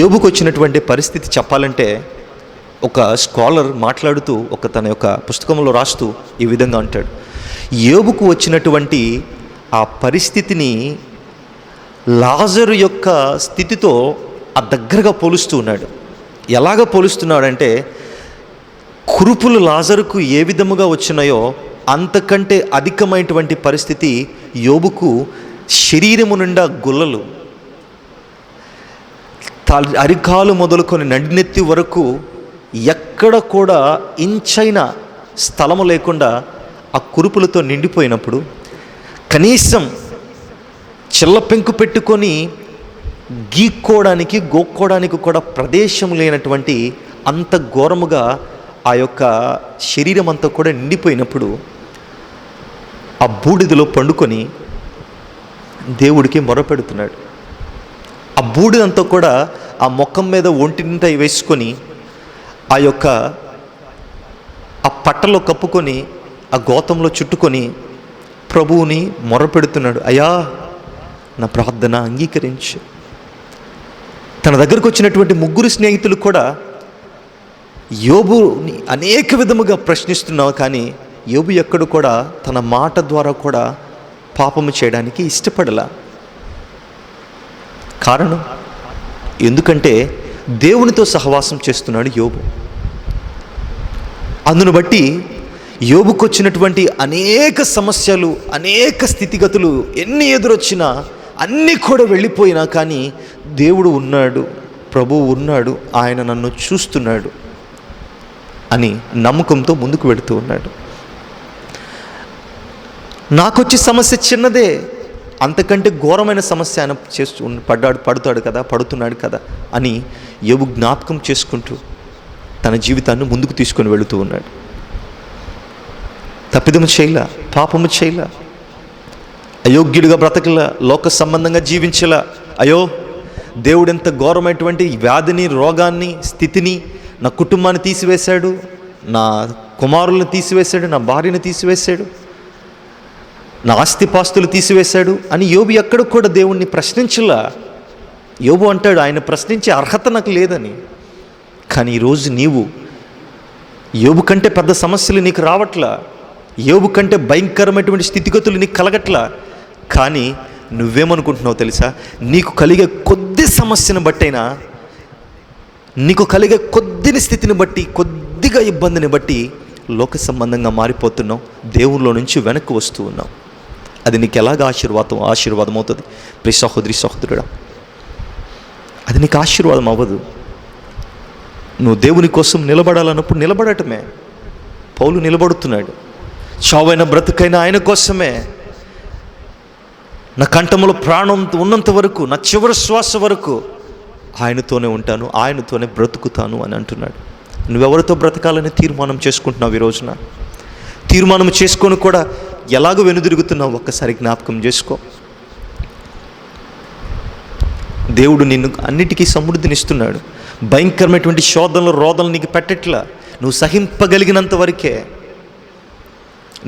యోబుకు వచ్చినటువంటి పరిస్థితి చెప్పాలంటే, ఒక స్కాలర్ మాట్లాడుతూ తన యొక్క పుస్తకంలో రాస్తూ ఈ విధంగా అంటాడు. యోబుకు వచ్చినటువంటి ఆ పరిస్థితిని లాజరు యొక్క స్థితితో ఆ దగ్గరగా పోలుస్తూ ఉన్నాడు. ఎలాగ పోలుస్తున్నాడంటే, కురుపులు లాజరుకు ఏ విధముగా వచ్చినాయో అంతకంటే అధికమైనటువంటి పరిస్థితి యోబుకు. శరీరము నిండా గుల్లలు, అరికాలు మొదలుకొని నడినెత్తి వరకు ఎక్కడ కూడా ఇంచైన స్థలము లేకుండా ఆ కురుపులతో నిండిపోయినప్పుడు, కనీసం చిల్ల పెంకు పెట్టుకొని గీక్కోవడానికి, గోక్కోవడానికి కూడా ప్రదేశం లేనటువంటి అంత ఘోరముగా ఆ యొక్క శరీరం అంతా కూడా నిండిపోయినప్పుడు ఆ బూడిదలో పండుకొని దేవుడికి మొరపెడుతున్నాడు. ఆ బూడిదంతా కూడా ఆ ముఖం మీద ఒంటింట వేసుకొని ఆ యొక్క ఆ పట్టలో కప్పుకొని ఆ గోతంలో చుట్టుకొని ప్రభువుని మొరపెడుతున్నాడు. అయ్యా, నా ప్రార్థన అంగీకరించు. తన దగ్గరకు వచ్చినటువంటి ముగ్గురు స్నేహితులు కూడా యోబుని అనేక విధముగా ప్రశ్నిస్తున్నావు, కానీ యోబు ఎక్కడు కూడా తన మాట ద్వారా కూడా పాపము చేయడానికి ఇష్టపడలా. కారణం ఎందుకంటే దేవునితో సహవాసం చేస్తున్నాడు యోబు. అందును బట్టి యోబుకు వచ్చినటువంటి అనేక సమస్యలు, అనేక స్థితిగతులు ఎన్ని ఎదురొచ్చినా అన్నీ కూడా వెళ్ళిపోయినా కానీ దేవుడు ఉన్నాడు, ప్రభువు ఉన్నాడు, ఆయన నన్ను చూస్తున్నాడు అని నమ్మకంతో ముందుకు వెళుతూ ఉన్నాడు. నాకొచ్చే సమస్య చిన్నదే, అంతకంటే ఘోరమైన సమస్య ఆయన పడుతున్నాడు కదా అని యోబు జ్ఞాపకం చేసుకుంటూ తన జీవితాన్ని ముందుకు తీసుకొని వెళుతూ ఉన్నాడు. తప్పిదము చేయలా, పాపము చేయలా, అయోగ్యుడిగా బ్రతకలా, లోక సంబంధంగా జీవించలా. అయ్యో, దేవుడు ఎంత ఘోరమైనటువంటి వ్యాధిని, రోగాన్ని, స్థితిని, నా కుటుంబాన్ని తీసివేశాడు, నా కుమారులను తీసివేశాడు, నా భార్యను తీసివేశాడు, నా ఆస్తిపాస్తులు తీసివేశాడు అని యోబు ఎక్కడ కూడా దేవుణ్ణి ప్రశ్నించలా. యోబు అంటాడు, ఆయన ప్రశ్నించే అర్హత నాకు లేదని. కానీ ఈరోజు నీవు యోబు కంటే పెద్ద సమస్యలు నీకు రావట్లా, యోబు కంటే భయంకరమైనటువంటి స్థితిగతులు నీకు కలగట్లా. కానీ నువ్వేమనుకుంటున్నావు తెలుసా? నీకు కలిగే కొద్ది సమస్యను బట్టైనా, నీకు కలిగే కొద్దిని స్థితిని బట్టి, కొద్దిగా ఇబ్బందిని బట్టి లోక సంబంధంగా మారిపోతున్నావు, దేవుళ్ళలో నుంచి వెనక్కి వస్తూ ఉన్నావు. అది నీకు ఎలాగ ఆశీర్వాదం అవుతుంది? ప్రియ సహోదరి, సహోదరుడా, అది నీకు ఆశీర్వాదం అవ్వదు. నువ్వు దేవుని కోసం నిలబడాలన్నప్పుడు నిలబడటమే. పౌలు నిలబడుతున్నాడు. చావైన బ్రతుకైనా ఆయన కోసమే. నా కంఠములో ప్రాణం ఉన్నంత వరకు, నా చివరి శ్వాస వరకు ఆయనతోనే ఉంటాను, ఆయనతోనే బ్రతుకుతాను అని అంటున్నాడు. నువ్వెవరితో బ్రతకాలని తీర్మానం చేసుకుంటున్నావు ఈ రోజున? తీర్మానం చేసుకొని కూడా ఎలాగో వెనుదిరుగుతున్నావు ఒక్కసారి జ్ఞాపకం చేసుకో. దేవుడు నిన్ను అన్నిటికీ సమృద్ధినిస్తున్నాడు. భయంకరమైనటువంటి శోధనలు, రోదనలు నీకు పెట్టట్లా, నువ్వు సహింపగలిగినంత వరకే.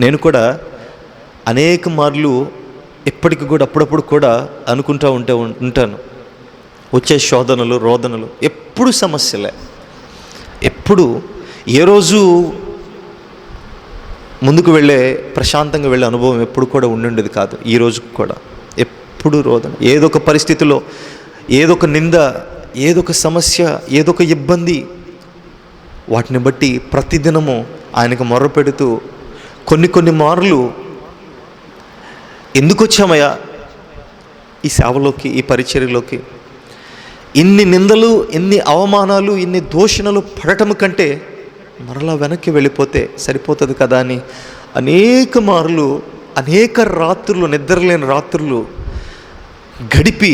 నేను కూడా అనేక మార్లు ఇప్పటికి కూడా అప్పుడప్పుడు కూడా అనుకుంటూ ఉంటాను, వచ్చే శోధనలు, రోదనలు ఎప్పుడు సమస్యలే. ఎప్పుడు ఏ రోజు ముందుకు వెళ్ళే, ప్రశాంతంగా వెళ్ళే అనుభవం ఎప్పుడు కూడా ఉండుండేది కాదు. ఈ రోజుకు కూడా ఎప్పుడు రోదన, ఏదో ఒక పరిస్థితిలో, ఏదో ఒక నింద, ఏదో ఒక సమస్య, ఏదో ఒక ఇబ్బంది, వాటిని బట్టి ప్రతిదినము ఆయనకు మొర్ర పెడుతూ కొన్ని మార్లు ఎందుకు వచ్చామయ్యా ఈ సేవలోకి, ఈ పరిచర్యలోకి, ఇన్ని నిందలు, ఇన్ని అవమానాలు, ఇన్ని దూషణలు పడటం కంటే మరలా వెనక్కి వెళ్ళిపోతే సరిపోతుంది కదా అని అనేక మార్లు, అనేక రాత్రులు, నిద్రలేని రాత్రులు గడిపి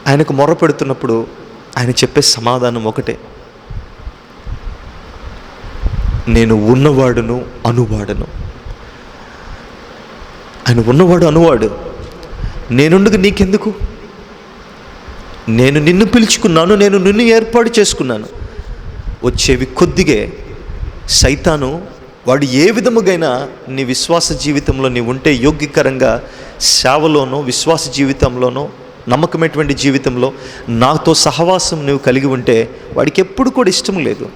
ఆయనకు మొర్ర పెడుతున్నప్పుడు ఆయన చెప్పే సమాధానం ఒకటే: నేను ఉన్నవాడును, అనువాడును. ఆయన ఉన్నవాడు, అనువాడు. నేనుండగా నీకెందుకు? నేను నిన్ను పిలుచుకున్నాను, నేను నిన్ను ఏర్పాటు చేసుకున్నాను. వచ్చేవి కొద్దిగే. సైతాను వాడు ఏ విధముగైనా నీ విశ్వాస జీవితంలో నీవు ఉంటే యోగ్యకరంగా, సేవలోనో, విశ్వాస జీవితంలోనో, నమ్మకమైనటువంటి జీవితంలో నాతో సహవాసం నువ్వు కలిగి ఉంటే వాడికి ఎప్పుడు కూడా ఇష్టం లేదు.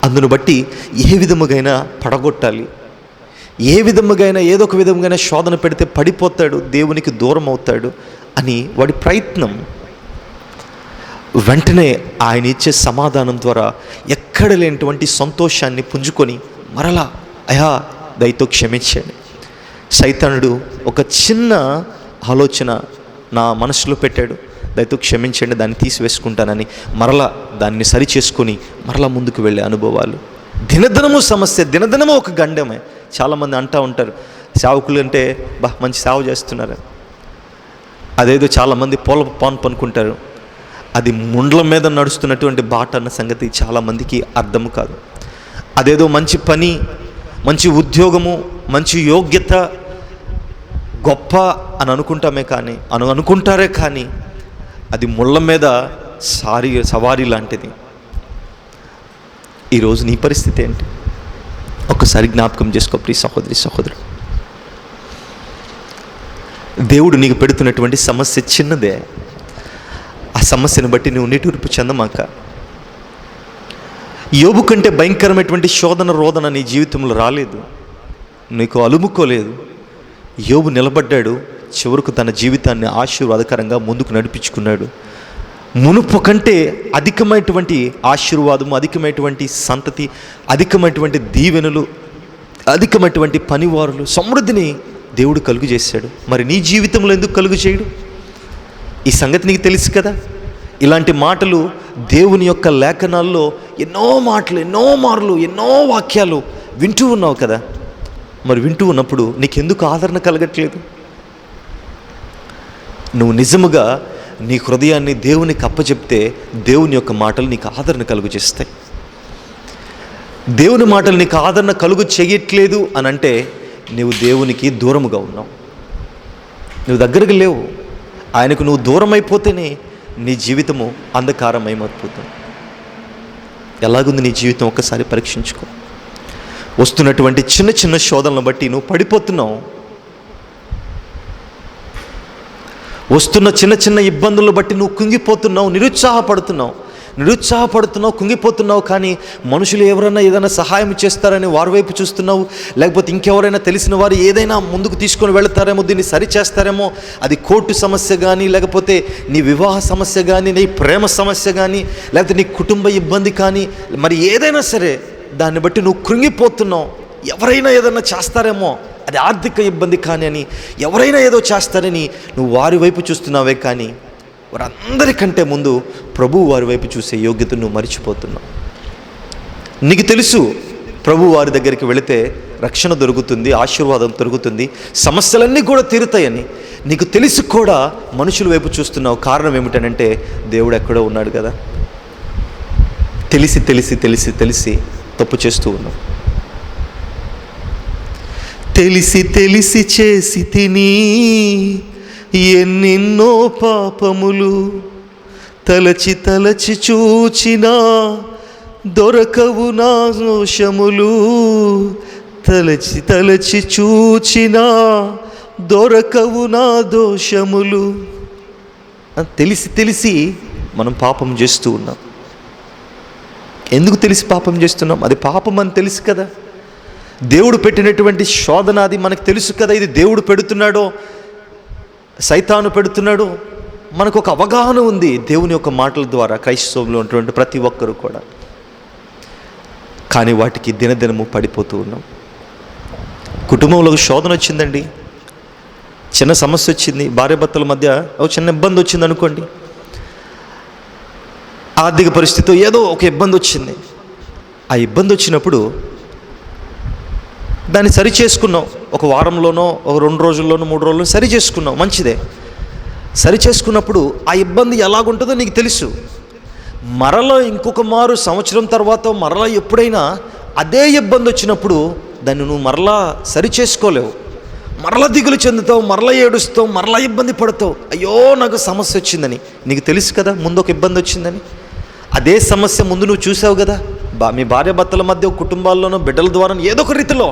అందును బట్టి ఏ విధముగైనా పడగొట్టాలి, ఏ విధముగైనా, ఏదో ఒక విధముగైనా శోధన పెడితే పడిపోతాడు, దేవునికి దూరం అవుతాడు అని వాడి ప్రయత్నం. వెంటనే ఆయన ఇచ్చే సమాధానం ద్వారా ఎక్కడ లేనటువంటి సంతోషాన్ని పుంజుకొని మరలా అయా దయతో క్షమించండి. సైతానుడు ఒక చిన్న ఆలోచన నా మనసులో పెట్టాడు, దయతో క్షమించండి, దాన్ని తీసివేసుకుంటానని మరలా దాన్ని సరి చేసుకొని మరలా ముందుకు వెళ్ళే అనుభవాలు. దినదినము సమస్య, దినదినము ఒక గండమే. చాలామంది అంటూ ఉంటారు, సేవకులు అంటే మంచి సేవ చేస్తున్నారు. అదేదో చాలామంది పాన్ పనుకుంటారు. అది ముండ్ల మీద నడుస్తున్నటువంటి బాట అన్న సంగతి చాలామందికి అర్థం కాదు. అదేదో మంచి పని, మంచి ఉద్యోగము, మంచి యోగ్యత, గొప్ప అని అనుకుంటామే కానీ అనుకుంటారే కానీ అది ముళ్ళ మీద సవారీ లాంటిది. ఈరోజు నీ పరిస్థితి ఏంటి? ఒక్కసారి జ్ఞాపకం చేసుకో ప్రియ సహోదరి, సహోదరుడు. దేవుడు నీకు పెడుతున్నటువంటి సమస్య చిన్నదే. ఆ సమస్యను బట్టి నువ్వు నిట్టూర్పు చెందమాక. యోబు కంటే భయంకరమైనటువంటి శోధన, రోదన నీ జీవితంలో రాలేదు, నీకు అలుముకోలేదు. యోబు నిలబడ్డాడు, చివరకు తన జీవితాన్ని ఆశీర్వాదకరంగా ముందుకు నడిపించుకున్నాడు. మునుపు కంటే అధికమైనటువంటి ఆశీర్వాదము, అధికమైనటువంటి సంతతి, అధికమైనటువంటి దీవెనలు, అధికమైనటువంటి పనివారులు, సమృద్ధిని దేవుడు కలుగు చేశాడు. మరి నీ జీవితంలో ఎందుకు కలుగు చేయడు? ఈ సంగతి నీకు తెలుసు కదా. ఇలాంటి మాటలు దేవుని యొక్క లేఖనాల్లో ఎన్నో మాటలు, ఎన్నో మార్లు, ఎన్నో వాక్యాలు వింటూ ఉన్నావు కదా. మరి వింటూ ఉన్నప్పుడు నీకెందుకు ఆదరణ కలగట్లేదు? నువ్వు నిజముగా నీ హృదయాన్ని దేవునికి అప్పచెప్తే దేవుని యొక్క మాటలు నీకు ఆదరణ కలుగు చేస్తాయి. దేవుని మాటలు నీకు ఆదరణ కలుగు చేయట్లేదు అని అంటే నువ్వు దేవునికి దూరముగా ఉన్నావు, నువ్వు దగ్గరకు లేవు. ఆయనకు నువ్వు దూరం అయిపోతేనే నీ జీవితము అంధకారమయమైపోతుంది. ఎలాగుంది నీ జీవితం? ఒక్కసారి పరీక్షించుకో. వస్తున్నటువంటి చిన్న చిన్న శోధనలను బట్టి నువ్వు పడిపోతున్నావు. వస్తున్న చిన్న చిన్న ఇబ్బందులను బట్టి నువ్వు కుంగిపోతున్నావు, నిరుత్సాహపడుతున్నావు, కుంగిపోతున్నావు. కానీ మనుషులు ఎవరైనా ఏదైనా సహాయం చేస్తారని వారి వైపు చూస్తున్నావు, లేకపోతే ఇంకెవరైనా తెలిసిన వారు ఏదైనా ముందుకు తీసుకొని వెళతారేమో, దీన్ని సరి చేస్తారేమో. అది కోర్టు సమస్య కానీ, లేకపోతే నీ వివాహ సమస్య కానీ, నీ ప్రేమ సమస్య కానీ, లేకపోతే నీ కుటుంబ ఇబ్బంది కానీ, మరి ఏదైనా సరే దాన్ని బట్టి నువ్వు కృంగిపోతున్నావు. ఎవరైనా ఏదైనా చేస్తారేమో, అది ఆర్థిక ఇబ్బంది కానీ అని ఎవరైనా ఏదో చేస్తారని నువ్వు వారి వైపు చూస్తున్నావే కానీ వారందరికంటే ముందు ప్రభువు వారి వైపు చూసే యోగ్యతను నువ్వు మర్చిపోతున్నావు. నీకు తెలుసు ప్రభు వారి దగ్గరికి వెళితే రక్షణ దొరుకుతుంది, ఆశీర్వాదం దొరుకుతుంది, సమస్యలన్నీ కూడా తీరుతాయని నీకు తెలిసి కూడా మనుషుల వైపు చూస్తున్నావు. కారణం ఏమిటనంటే దేవుడు ఎక్కడో ఉన్నాడు కదా. తెలిసి తెలిసి తెలిసి తెలిసి తప్పు చేస్తూ ఉన్నావు. తెలిసి తెలిసి చేసి తిని ఎన్నెన్నో పాపములు, తలచి తలచి చూచినా దొరకవు నా దోషములు, తలచి తలచి చూచినా దొరకవు నా దోషములు. తెలిసి తెలిసి మనం పాపం చేస్తూ ఉన్నాం. ఎందుకు తెలిసి పాపం చేస్తున్నాం? అది పాపం అని తెలుసు కదా. దేవుడు పెట్టినటువంటి శోధన అది మనకు తెలుసు కదా. ఇది దేవుడు పెడుతున్నాడో సైతాను పెడుతున్నాడో మనకు ఒక అవగాహన ఉంది దేవుని యొక్క మాటల ద్వారా, క్రైస్తవులు ఉన్నటువంటి ప్రతి ఒక్కరూ కూడా. కానీ వాటికి దినదినము పడిపోతూ ఉన్నాం. కుటుంబంలో శోధన వచ్చిందండి, చిన్న సమస్య వచ్చింది, భార్యాభర్తల మధ్య ఒక చిన్న ఇబ్బంది వచ్చింది అనుకోండి, ఆర్థిక పరిస్థితితో ఏదో ఒక ఇబ్బంది వచ్చింది. ఆ ఇబ్బంది వచ్చినప్పుడు దాన్ని సరి చేసుకున్నాం. ఒక వారంలోనో ఒక 2 రోజుల్లోనో 3 రోజుల్లో సరి చేసుకున్నాం, మంచిదే. సరి చేసుకున్నప్పుడు ఆ ఇబ్బంది ఎలాగుంటుందో నీకు తెలుసు. మరలా ఇంకొక మారు సంవత్సరం తర్వాత మరలా ఎప్పుడైనా అదే ఇబ్బంది వచ్చినప్పుడు దాన్ని నువ్వు మరలా సరి చేసుకోలేవు. మరలా దిగులు చెందుతావు, మరలా ఏడుస్తావు, మరలా ఇబ్బంది పడతావు. అయ్యో నాకు సమస్య వచ్చిందని. నీకు తెలుసు కదా ముందు ఒక ఇబ్బంది వచ్చిందని. అదే సమస్య ముందు నువ్వు చూసావు కదా. మీ భార్యాభర్తల మధ్య కుటుంబాల్లోనో బిడ్డల ద్వారా ఏదో ఒక రీతిలో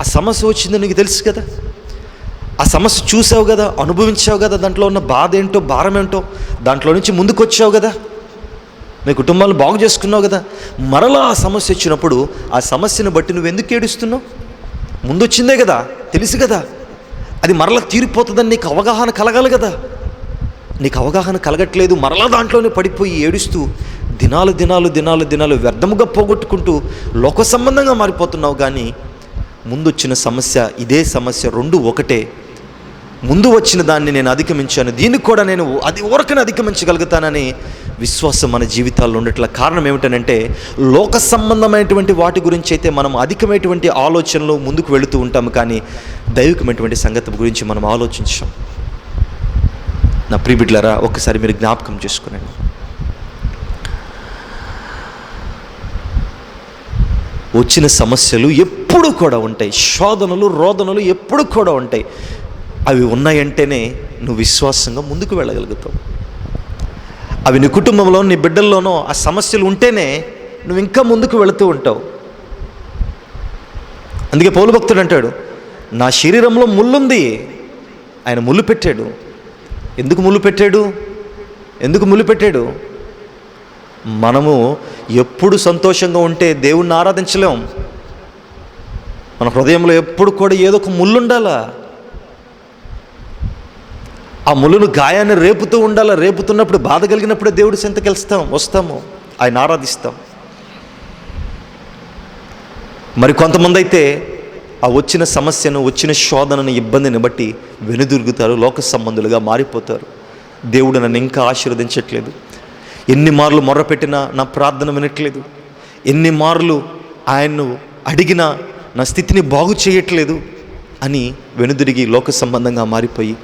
ఆ సమస్య వచ్చిందని నీకు తెలుసు కదా. ఆ సమస్య చూసావు కదా, అనుభవించావు కదా, దాంట్లో ఉన్న బాధ ఏంటో భారం ఏంటో దాంట్లో నుంచి ముందుకు వచ్చావు కదా, మీ కుటుంబాలను బాగు చేసుకున్నావు కదా. మరలా ఆ సమస్య వచ్చినప్పుడు ఆ సమస్యను బట్టి నువ్వు ఎందుకు ఏడుస్తున్నావు? ముందు వచ్చిందే కదా, తెలుసు కదా, అది మరలా తీరిపోతుందని నీకు అవగాహన కలగాలి కదా. నీకు అవగాహన కలగట్లేదు, మరలా దాంట్లోనే పడిపోయి ఏడుస్తూ దినాలు వ్యర్థముగా పోగొట్టుకుంటూ లోక సంబంధంగా మారిపోతున్నావు. కానీ ముందు వచ్చిన సమస్య ఇదే సమస్య, 2 ఒకటే. ముందు వచ్చిన దాన్ని నేను అధిగమించాను, దీన్ని కూడా నేను అది ఊరకనే అధిగమించగలుగుతానని విశ్వాసం మన జీవితాల్లో ఉండట్ల కారణం ఏమిటనంటే, లోక సంబంధమైనటువంటి వాటి గురించి అయితే మనం అధికమైనటువంటి ఆలోచనలు ముందుకు వెళుతూ ఉంటాము, కానీ దైవికమైనటువంటి సంగతి గురించి మనం ఆలోచించాం. నా ప్రియబిడ్డలారా, ఒక్కసారి మీరు జ్ఞాపకం చేసుకునండి. వచ్చిన సమస్యలు ఎప్పుడు కూడా ఉంటాయి, శోధనలు రోదనలు ఎప్పుడు కూడా ఉంటాయి. అవి ఉన్నాయంటేనే నువ్వు విశ్వాసంగా ముందుకు వెళ్ళగలుగుతావు. అవి నీ కుటుంబంలో నీ బిడ్డల్లోనో ఆ సమస్యలు ఉంటేనే నువ్వు ఇంకా ముందుకు వెళుతూ ఉంటావు. అందుకే పౌలు భక్తుడు అంటాడు, నా శరీరంలో ముళ్ళుంది. ఆయన ముళ్ళు పెట్టాడు. ఎందుకు ముళ్ళు పెట్టాడు? మనము ఎప్పుడు సంతోషంగా ఉంటే దేవుణ్ణి ఆరాధించలేం. మన హృదయంలో ఎప్పుడు కూడా ఏదో ఒక ముళ్ళు ఉండాలా. ఆ ముళ్ళును గాయాన్ని రేపుతూ ఉండాలా. రేపుతున్నప్పుడు బాధ కలిగినప్పుడే దేవుడి చెంతకి వస్తాము, ఆయన ఆరాధిస్తాం. మరి కొంతమంది అయితే ఆ వచ్చిన సమస్యను, వచ్చిన శోధనను, ఇబ్బందిని బట్టి వెనుదిరుగుతారు, లోక సంబంధులుగా మారిపోతారు. దేవుడు నన్ను ఇంకా ఆశీర్వదించట్లేదు, ఎన్ని మార్లు మొర్రపెట్టినా నా ప్రార్థన వినట్లేదు, ఎన్ని మార్లు ఆయన్ను అడిగినా నా స్థితిని బాగు చేయట్లేదు అని వెనుదిరిగి లోక సంబంధంగా మారిపోయి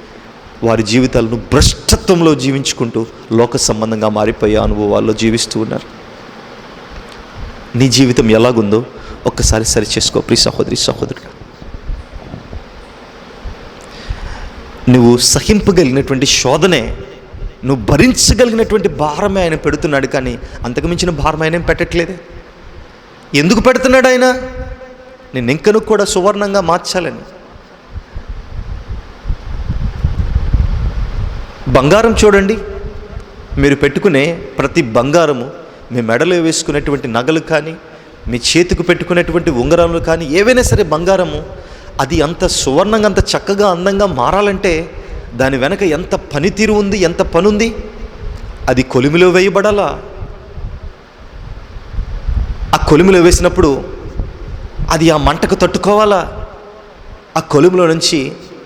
వారి జీవితాలను భ్రష్టత్వంలో జీవించుకుంటూ లోక సంబంధంగా మారిపోయే అనుభవాల్లో జీవిస్తూ ఉన్నారు. నీ జీవితం ఎలాగుందో ఒక్కసారి సరి చేసుకో ప్రియ సహోదరి సహోదరుడు. నువ్వు సహింపగలిగినటువంటి శోధనే, నువ్వు భరించగలిగినటువంటి భారమే ఆయన పెడుతున్నాడు, కానీ అంతకుమించిన భారం ఆయన ఏం పెట్టట్లేదే. ఎందుకు పెడుతున్నాడు ఆయన? నేను ఇంకను కూడా సువర్ణంగా మార్చాలని. బంగారం చూడండి, మీరు పెట్టుకునే ప్రతి బంగారము, మీ మెడలో వేసుకునేటువంటి నగలు కానీ, మీ చేతికి పెట్టుకునేటువంటి ఉంగరాలు కానీ, ఏవైనా సరే బంగారము, అది అంత సువర్ణంగా అంత చక్కగా అందంగా మారాలంటే దాని వెనక ఎంత పనితీరు ఉంది, ఎంత పనుంది. అది కొలిమిలో వేయబడాలా. ఆ కొలిమిలో వేసినప్పుడు అది ఆ మంటకు తట్టుకోవాలా. ఆ కొలిమిలో నుంచి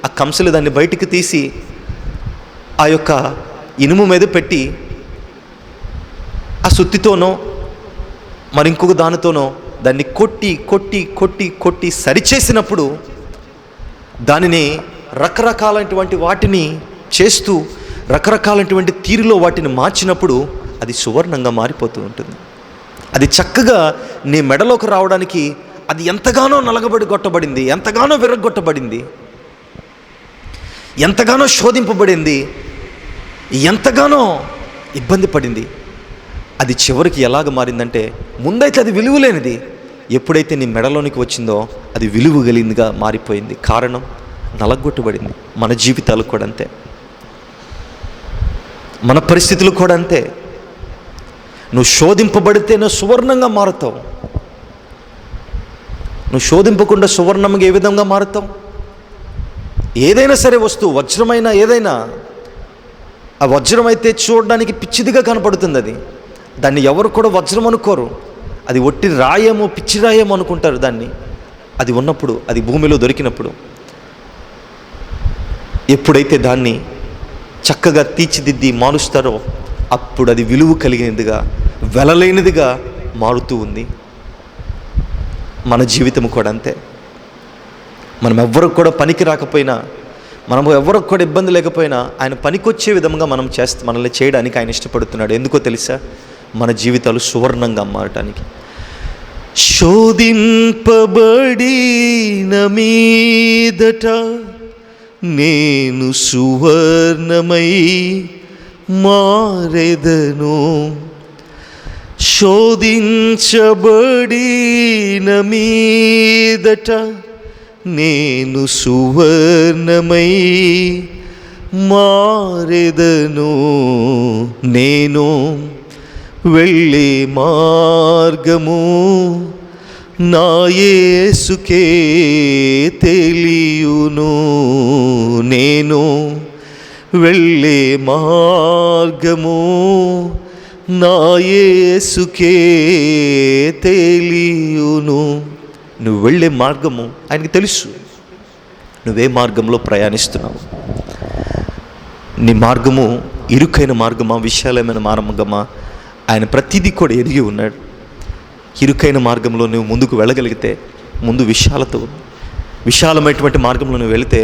ఆ కంసలు దాన్ని బయటికి తీసి ఆ యొక్క ఇనుము మీద పెట్టి ఆ సుత్తితోనో మరి ఇంకొక దానితోనో దాన్ని కొట్టి కొట్టి కొట్టి కొట్టి సరిచేసినప్పుడు, దానిని రకరకాలైనటువంటి వాటిని చేస్తూ రకరకాలైనటువంటి తీరులో వాటిని మార్చినప్పుడు అది సువర్ణంగా మారిపోతూ ఉంటుంది. అది చక్కగా నీ మెడలోకి రావడానికి అది ఎంతగానో నలగబడి ఎంతగానో విరగొట్టబడింది, ఎంతగానో శోధింపబడింది, ఎంతగానో ఇబ్బంది పడింది. అది చివరికి ఎలాగ మారిందంటే, ముందైతే అది విలువలేనిది, ఎప్పుడైతే నీ మెడలోనికి వచ్చిందో అది విలువ కలిగిందిగా మారిపోయింది. కారణం నలగొట్టబడింది. మన జీవితాలు కూడా అంతే. మన పరిస్థితులు కూడా అంతే. నువ్వు శోధింపబడితే నువ్వు సువర్ణంగా మారుతావు. నువ్వు శోధింపకుండా సువర్ణంగా ఏ విధంగా మారుతావు? ఏదైనా సరే వస్తువు, వజ్రమైనా ఏదైనా, ఆ వజ్రం అయితే చూడడానికి పిచ్చిదిగా కనపడుతుంది. దాన్ని ఎవరు కూడా వజ్రం అనుకోరు. అది ఒట్టి రాయేమో, పిచ్చి రాయేమో అనుకుంటారు దాన్ని. అది ఉన్నప్పుడు, అది భూమిలో దొరికినప్పుడు, ఎప్పుడైతే దాన్ని చక్కగా తీర్చిదిద్ది మారుస్తారో అప్పుడు అది విలువ కలిగినదిగా, వెలలేనిదిగా మారుతూ ఉంది. మన జీవితం కూడా అంతే. మనం ఎవ్వరికి కూడా పనికి రాకపోయినా, మనం ఎవరికి కూడా ఇబ్బంది లేకపోయినా ఆయన పనికొచ్చే విధంగా మనల్ని చేయడానికి ఆయన ఇష్టపడుతున్నాడు. ఎందుకో తెలుసా? మన జీవితాలు సువర్ణంగా మారటానికి. శోధింపబడిన మీదట నేను సువర్ణమై మారెదను. శోధించబడిన మీదట నేను సువర్ణమై మారెదను. నేను వెళ్ళే మార్గము నా యేసుకే తెలియును. నేను వెళ్ళే మార్గము నా యేసుకే తెలియును. నువ్వు వెళ్ళే మార్గము ఆయనకి తెలుసు. నువ్వే మార్గంలో ప్రయాణిస్తున్నావు. నీ మార్గము ఇరుకైన మార్గమా, విశాలమైన మార్గమా? ఆయన ప్రతిదీ కూడా ఎదిగి ఉన్నాడు. ఇరుకైన మార్గంలో నువ్వు ముందుకు వెళ్ళగలిగితే ముందు విశాలత ఉంది. విశాలమైనటువంటి మార్గంలో నువ్వు వెళితే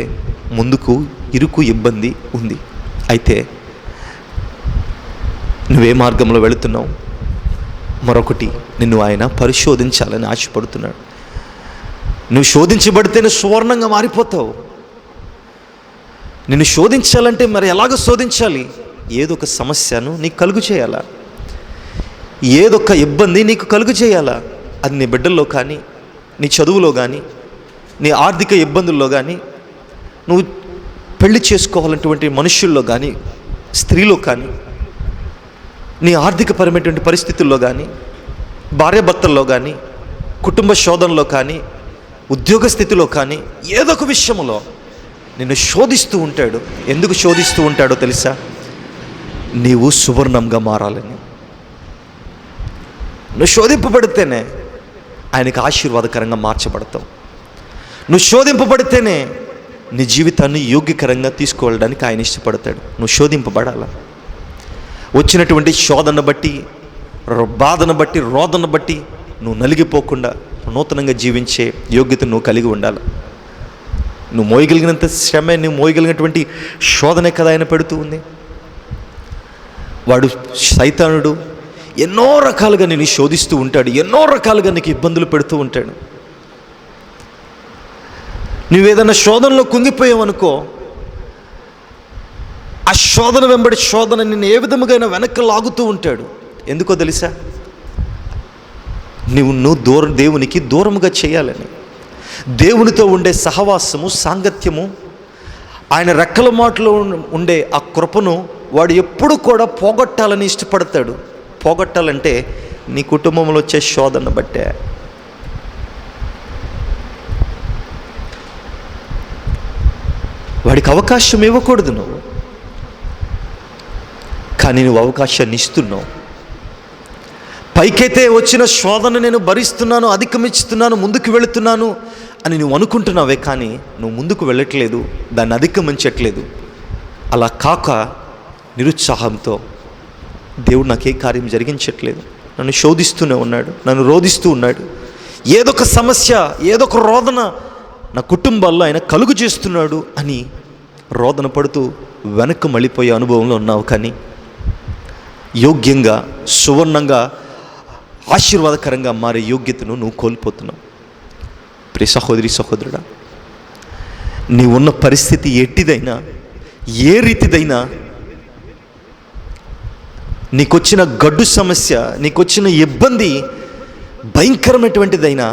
ముందుకు ఇరుకు, ఇబ్బంది ఉంది. అయితే నువ్వే మార్గంలో వెళుతున్నావు? మరొకటి, నిన్ను ఆయన పరిశోధించాలని ఆశపడుతున్నాడు. నువ్వు శోధించబడితేనే సువర్ణంగా మారిపోతావు. నిన్ను శోధించాలంటే మరి ఎలాగ శోధించాలి? ఏదో ఒక సమస్యను నీకు కలుగు చేయాలా, ఏదొక ఇబ్బంది నీకు కలుగు చేయాలా. అది నీ బిడ్డల్లో కానీ, నీ చదువులో కానీ, నీ ఆర్థిక ఇబ్బందుల్లో కానీ, నువ్వు పెళ్లి చేసుకోవాలన్నటువంటి మనుషుల్లో కానీ, స్త్రీలో కానీ, నీ ఆర్థికపరమైనటువంటి పరిస్థితుల్లో కానీ, భార్యాభర్తల్లో కానీ, కుటుంబ శోధనలో కానీ, ఉద్యోగ స్థితిలో కానీ, ఏదో ఒక విషయంలో నిన్ను శోధిస్తూ ఉంటాడు. ఎందుకు శోధిస్తూ ఉంటాడో తెలుసా? నీవు సువర్ణంగా మారాలని. నువ్వు శోధింపబడితేనే ఆయనకు ఆశీర్వాదకరంగా మార్చబడతావు. నువ్వు శోధింపబడితేనే నీ జీవితాన్ని యోగ్యకరంగా తీసుకువెళ్ళడానికి ఆయన ఇష్టపడతాడు. నువ్వు శోధింపబడాలా. వచ్చినటువంటి శోధన బట్టి, బాధను బట్టి, రోదన బట్టి నువ్వు నలిగిపోకుండా నూతనంగా జీవించే యోగ్యత నువ్వు కలిగి ఉండాలి. నువ్వు మోయగలిగినంత శ్రమే, నువ్వు మోయగలిగినటువంటి శోధనే కదా ఆయన పెడుతూ ఉంది. వాడు సైతానుడు ఎన్నో రకాలుగా నేను శోధిస్తూ ఉంటాడు, ఎన్నో రకాలుగా నీకు ఇబ్బందులు పెడుతూ ఉంటాడు. నువ్వేదన్నా శోధనలో కుంగిపోయావనుకో, ఆ శోధన వెంబడి శోధన నిన్ను ఏ విధముగా వెనక్కి లాగుతూ ఉంటాడు. ఎందుకో తెలుసా? నువ్వు దేవునికి దూరముగా చేయాలని. దేవునితో ఉండే సహవాసము, సాంగత్యము, ఆయన రెక్కల మాటలో ఉండే ఆ కృపను వాడు ఎప్పుడు కూడా పోగొట్టాలని ఇష్టపడతాడు. పోగొట్టాలంటే నీ కుటుంబంలో వచ్చే శోధన బట్టే. వాడికి అవకాశం ఇవ్వకూడదు నువ్వు, కానీ నువ్వు అవకాశాన్ని ఇస్తున్నావు. పైకైతే వచ్చిన శోధన నేను భరిస్తున్నాను, అధిగమిస్తున్నాను, ముందుకు వెళుతున్నాను అని నువ్వు అనుకుంటున్నావే, కానీ నువ్వు ముందుకు వెళ్ళట్లేదు, దాన్ని అధిగమించట్లేదు. అలా కాక నిరుత్సాహంతో దేవుడు నాకే కార్యం జరిగించట్లేదు, నన్ను శోధిస్తూనే ఉన్నాడు, నన్ను రోధిస్తూ ఉన్నాడు, ఏదొక సమస్య, ఏదొక రోదన నా కుటుంబాల్లో ఆయన కలుగు చేస్తున్నాడు అని రోదన పడుతూ వెనక్కి మళ్ళీపోయే అనుభవంలో ఉన్నావు. కానీ యోగ్యంగా, సువర్ణంగా, ఆశీర్వాదకరంగా మారే యోగ్యతను నువ్వు కోల్పోతున్నావు. ప్రియ సహోదరి, సహోదరుడా, నీవున్న పరిస్థితి ఎట్టిదైనా, ఏ రీతిదైనా, నీకొచ్చిన గడ్డు సమస్య, నీకొచ్చిన ఇబ్బంది భయంకరమైనటువంటిదైనా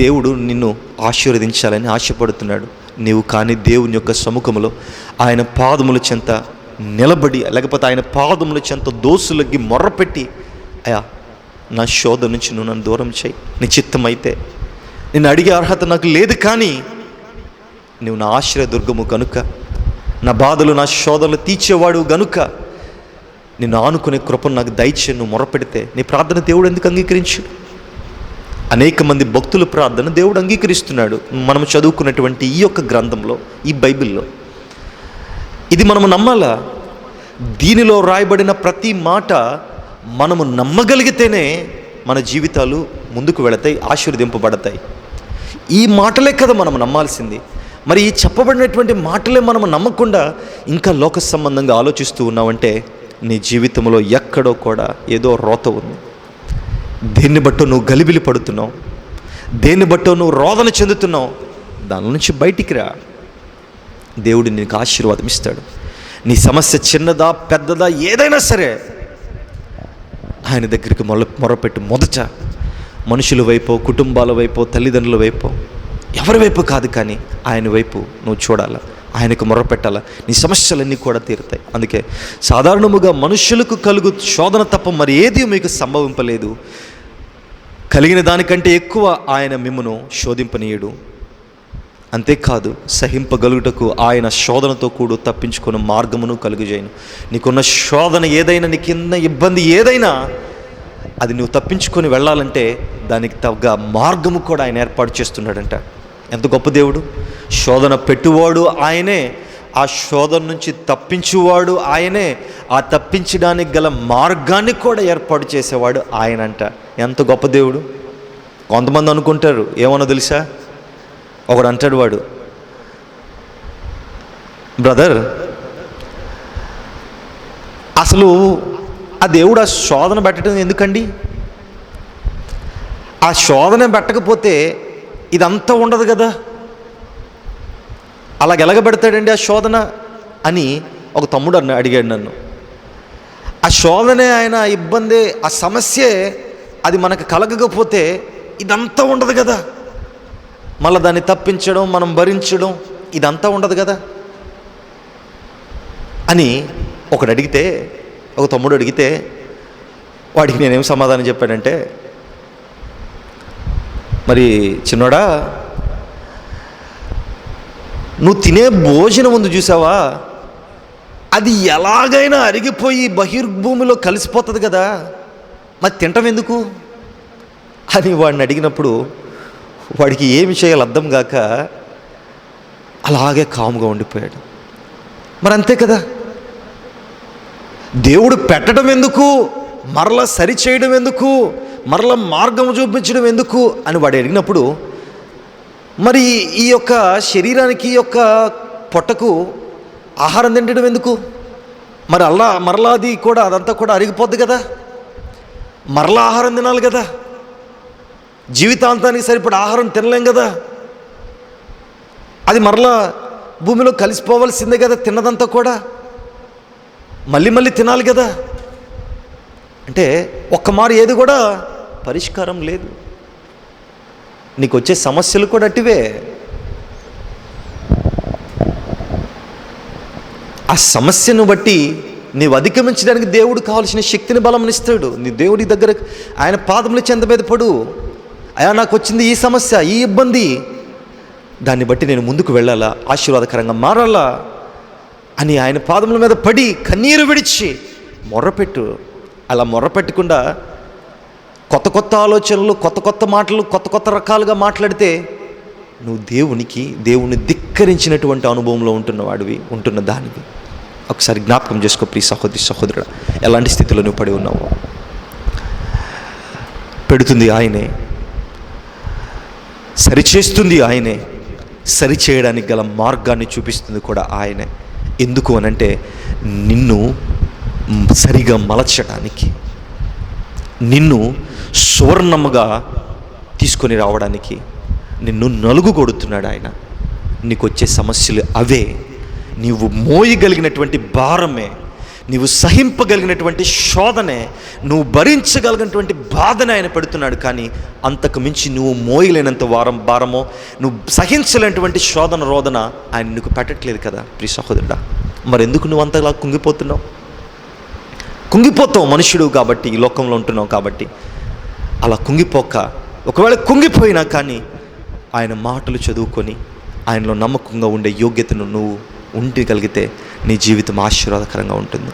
దేవుడు నిన్ను ఆశీర్వదించాలని ఆశపడుతున్నాడు. నీవు కానీ దేవుని యొక్క సముఖంలో ఆయన పాదముల చెంత నిలబడి, లేకపోతే ఆయన పాదముల చెంత దోసులకి మొర్రపెట్టి, అయ్యా నా శోధ నుంచి నువ్వు నన్ను దూరం చేయి, నీ చిత్తమైతే. నిన్ను అడిగే అర్హత నాకు లేదు, కానీ నువ్వు నా ఆశ్రయదుర్గము కనుక, నా బాధలు నా శోధనలు తీర్చేవాడు గనుక నిన్ను ఆనుకునే కృపను నాకు దయచేయి. నువ్వు మొరపెడితే నీ ప్రార్థన దేవుడు ఎందుకు అంగీకరించు? అనేక మంది భక్తుల ప్రార్థన దేవుడు అంగీకరిస్తున్నాడు. మనం చదువుకున్నటువంటి ఈ యొక్క గ్రంథంలో, ఈ బైబిల్లో ఇది మనము నమ్మాలా. దీనిలో రాయబడిన ప్రతి మాట మనము నమ్మగలిగితేనే మన జీవితాలు ముందుకు వెళతాయి, ఆశీర్వదింపబడతాయి. ఈ మాటలే కదా మనం నమ్మాల్సింది. మరి ఈ చెప్పబడినటువంటి మాటలే మనం నమ్మకుండా ఇంకా లోక సంబంధంగా ఆలోచిస్తూ ఉన్నావంటే నీ జీవితంలో ఎక్కడో కూడా ఏదో రోత ఉంది. దేన్ని బట్టో నువ్వు గలిబిలి పడుతున్నావు, దేన్ని బట్టో నువ్వు రోదన చెందుతున్నావు. దాని నుంచి బయటికి రా, దేవుడు నీకు ఆశీర్వాదం ఇస్తాడు. నీ సమస్య చిన్నదా పెద్దదా ఏదైనా సరే ఆయన దగ్గరికి మొరపెట్టు. మొదట మనుషుల వైపు, కుటుంబాల వైపు, తల్లిదండ్రుల వైపు, ఎవరి వైపు కాదు, కానీ ఆయన వైపు నువ్వు చూడాలా, ఆయనకు మొరపెట్టాలా. నీ సమస్యలన్నీ కూడా తీరుతాయి. అందుకే సాధారణముగా మనుషులకు కలుగు శోధన తప్ప మరి ఏది మీకు సంభవింపలేదు. కలిగిన దానికంటే ఎక్కువ ఆయన మిమ్మును శోధింపనీయుడు. అంతేకాదు, సహింపగలుగుటకు ఆయన శోధనతో కూడా తప్పించుకున్న మార్గమును కలుగుజేయను. నీకున్న శోధన ఏదైనా, నీకున్న ఇబ్బంది ఏదైనా, అది నువ్వు తప్పించుకొని వెళ్ళాలంటే దానికి తగ్గ మార్గము కూడా ఆయన ఏర్పాటు చేస్తున్నాడంట. ఎంత గొప్ప దేవుడు! శోధన పెట్టువాడు ఆయనే, ఆ శోధన నుంచి తప్పించువాడు ఆయనే, ఆ తప్పించడానికి గల మార్గాన్ని కూడా ఏర్పాటు చేసేవాడు ఆయనంట. ఎంత గొప్ప దేవుడు! కొంతమంది అనుకుంటారు, ఏమన్నా తెలుసా, ఒకడు అంటాడు, వాడు బ్రదర్ అసలు ఆ దేవుడు ఆ శోధన పెట్టడం ఎందుకండి? ఆ శోధన పెట్టకపోతే ఇదంతా ఉండదు కదా, అలాగెలగబెడతాడండి ఆ శోధన అని ఒక తమ్ముడు అడిగాడు నన్ను. ఆ శోధనే ఆయన ఇబ్బంది, ఆ సమస్యే అది మనకు కలగకపోతే ఇదంతా ఉండదు కదా, మళ్ళీ దాన్ని తప్పించడం, మనం భరించడం, ఇదంతా ఉండదు కదా అని ఒకడు అడిగితే, ఒక తమ్ముడు అడిగితే, వాడికి నేనేం సమాధానం చెప్పానంటే, మరి చిన్నోడా, నువ్వు తినే భోజనం ఉంది చూసావా, అది ఎలాగైనా అరిగిపోయి బహిర్భూమిలో కలిసిపోతుంది కదా, మరి తింటం ఎందుకు అని వాడిని అడిగినప్పుడు వాడికి ఏమి చేయాలి అర్థం కాక అలాగే కాముగా ఉండిపోయాడు. మరి అంతే కదా, దేవుడు పెట్టడం ఎందుకు, మరలా సరిచేయడం ఎందుకు, మరలా మార్గం చూపించడం ఎందుకు అని వాడు అడిగినప్పుడు, మరి ఈ యొక్క శరీరానికి, ఈ యొక్క పొట్టకు ఆహారం తినడం ఎందుకు, మరి మరలా అది కూడా, అదంతా కూడా అరిగిపోద్ది కదా, మరలా ఆహారం తినాలి కదా, జీవితాంతానికి సరిపడ ఆహారం తినలేం కదా, అది మరలా భూమిలో కలిసిపోవాల్సిందే కదా, తిన్నదంతా కూడా మళ్ళీ మళ్ళీ తినాలి కదా. అంటే ఒక్క మారు ఏది కూడా పరిష్కారం లేదు. నీకు వచ్చే సమస్యలు కూడా అట్టివే. ఆ సమస్యను బట్టి నీవు అధిగమించడానికి దేవుడు కావాల్సిన శక్తిని, బలం ఇస్తాడు. నీ దేవుడి దగ్గర ఆయన పాదముల చెంత మీద పడు. అయ్యా నాకు వచ్చింది ఈ సమస్య, ఈ ఇబ్బంది, దాన్ని బట్టి నేను ముందుకు వెళ్ళాలా, ఆశీర్వాదకరంగా మారాలా అని ఆయన పాదముల మీద పడి కన్నీరు విడిచి మొర్రపెట్టు. అలా మొర్రపెట్టకుండా కొత్త కొత్త ఆలోచనలు, కొత్త కొత్త మాటలు, కొత్త కొత్త రకాలుగా మాట్లాడితే నువ్వు దేవుని ధిక్కరించినటువంటి అనుభవంలో ఉంటున్న దానివి. ఒకసారి జ్ఞాపకం చేసుకో ప్రియ సహోదరి సహోదరుడా, ఎలాంటి స్థితిలో నువ్వు పడి ఉన్నావు. పెడుతుంది ఆయనే, సరిచేస్తుంది ఆయనే, సరిచేయడానికి గల మార్గాన్ని చూపిస్తుంది కూడా ఆయనే. ఎందుకు అనంటే నిన్ను సరిగా మలచడానికి, నిన్ను సువర్ణముగా తీసుకొని రావడానికి నిన్ను నలుగు కొడుతున్నాడు ఆయన. నీకు వచ్చే సమస్యలు అవే, నీవు మోయగలిగినటువంటి భారమే, నీవు సహింపగలిగినటువంటి శోధనే, నువ్వు భరించగలిగినటువంటి బాధనే ఆయన పెడుతున్నాడు. కానీ అంతకు మించి నువ్వు మోయలేనంత భారమో, నువ్వు సహించలేనటువంటి శోధన రోదన ఆయన నీకు పెట్టట్లేదు కదా ప్రియ సహోదరుడా. మరి ఎందుకు నువ్వు అంతలా కుంగిపోతున్నావు? కుంగిపోతావు మనుషుడు కాబట్టి, ఈ లోకంలో ఉంటున్నావు కాబట్టి. అలా కుంగిపోక, ఒకవేళ కుంగిపోయినా కానీ ఆయన మాటలు చదువుకొని ఆయనలో నమ్మకంగా ఉండే యోగ్యతను నువ్వు ఉండగలిగితే నీ జీవితం ఆశీర్వాదకరంగా ఉంటుంది.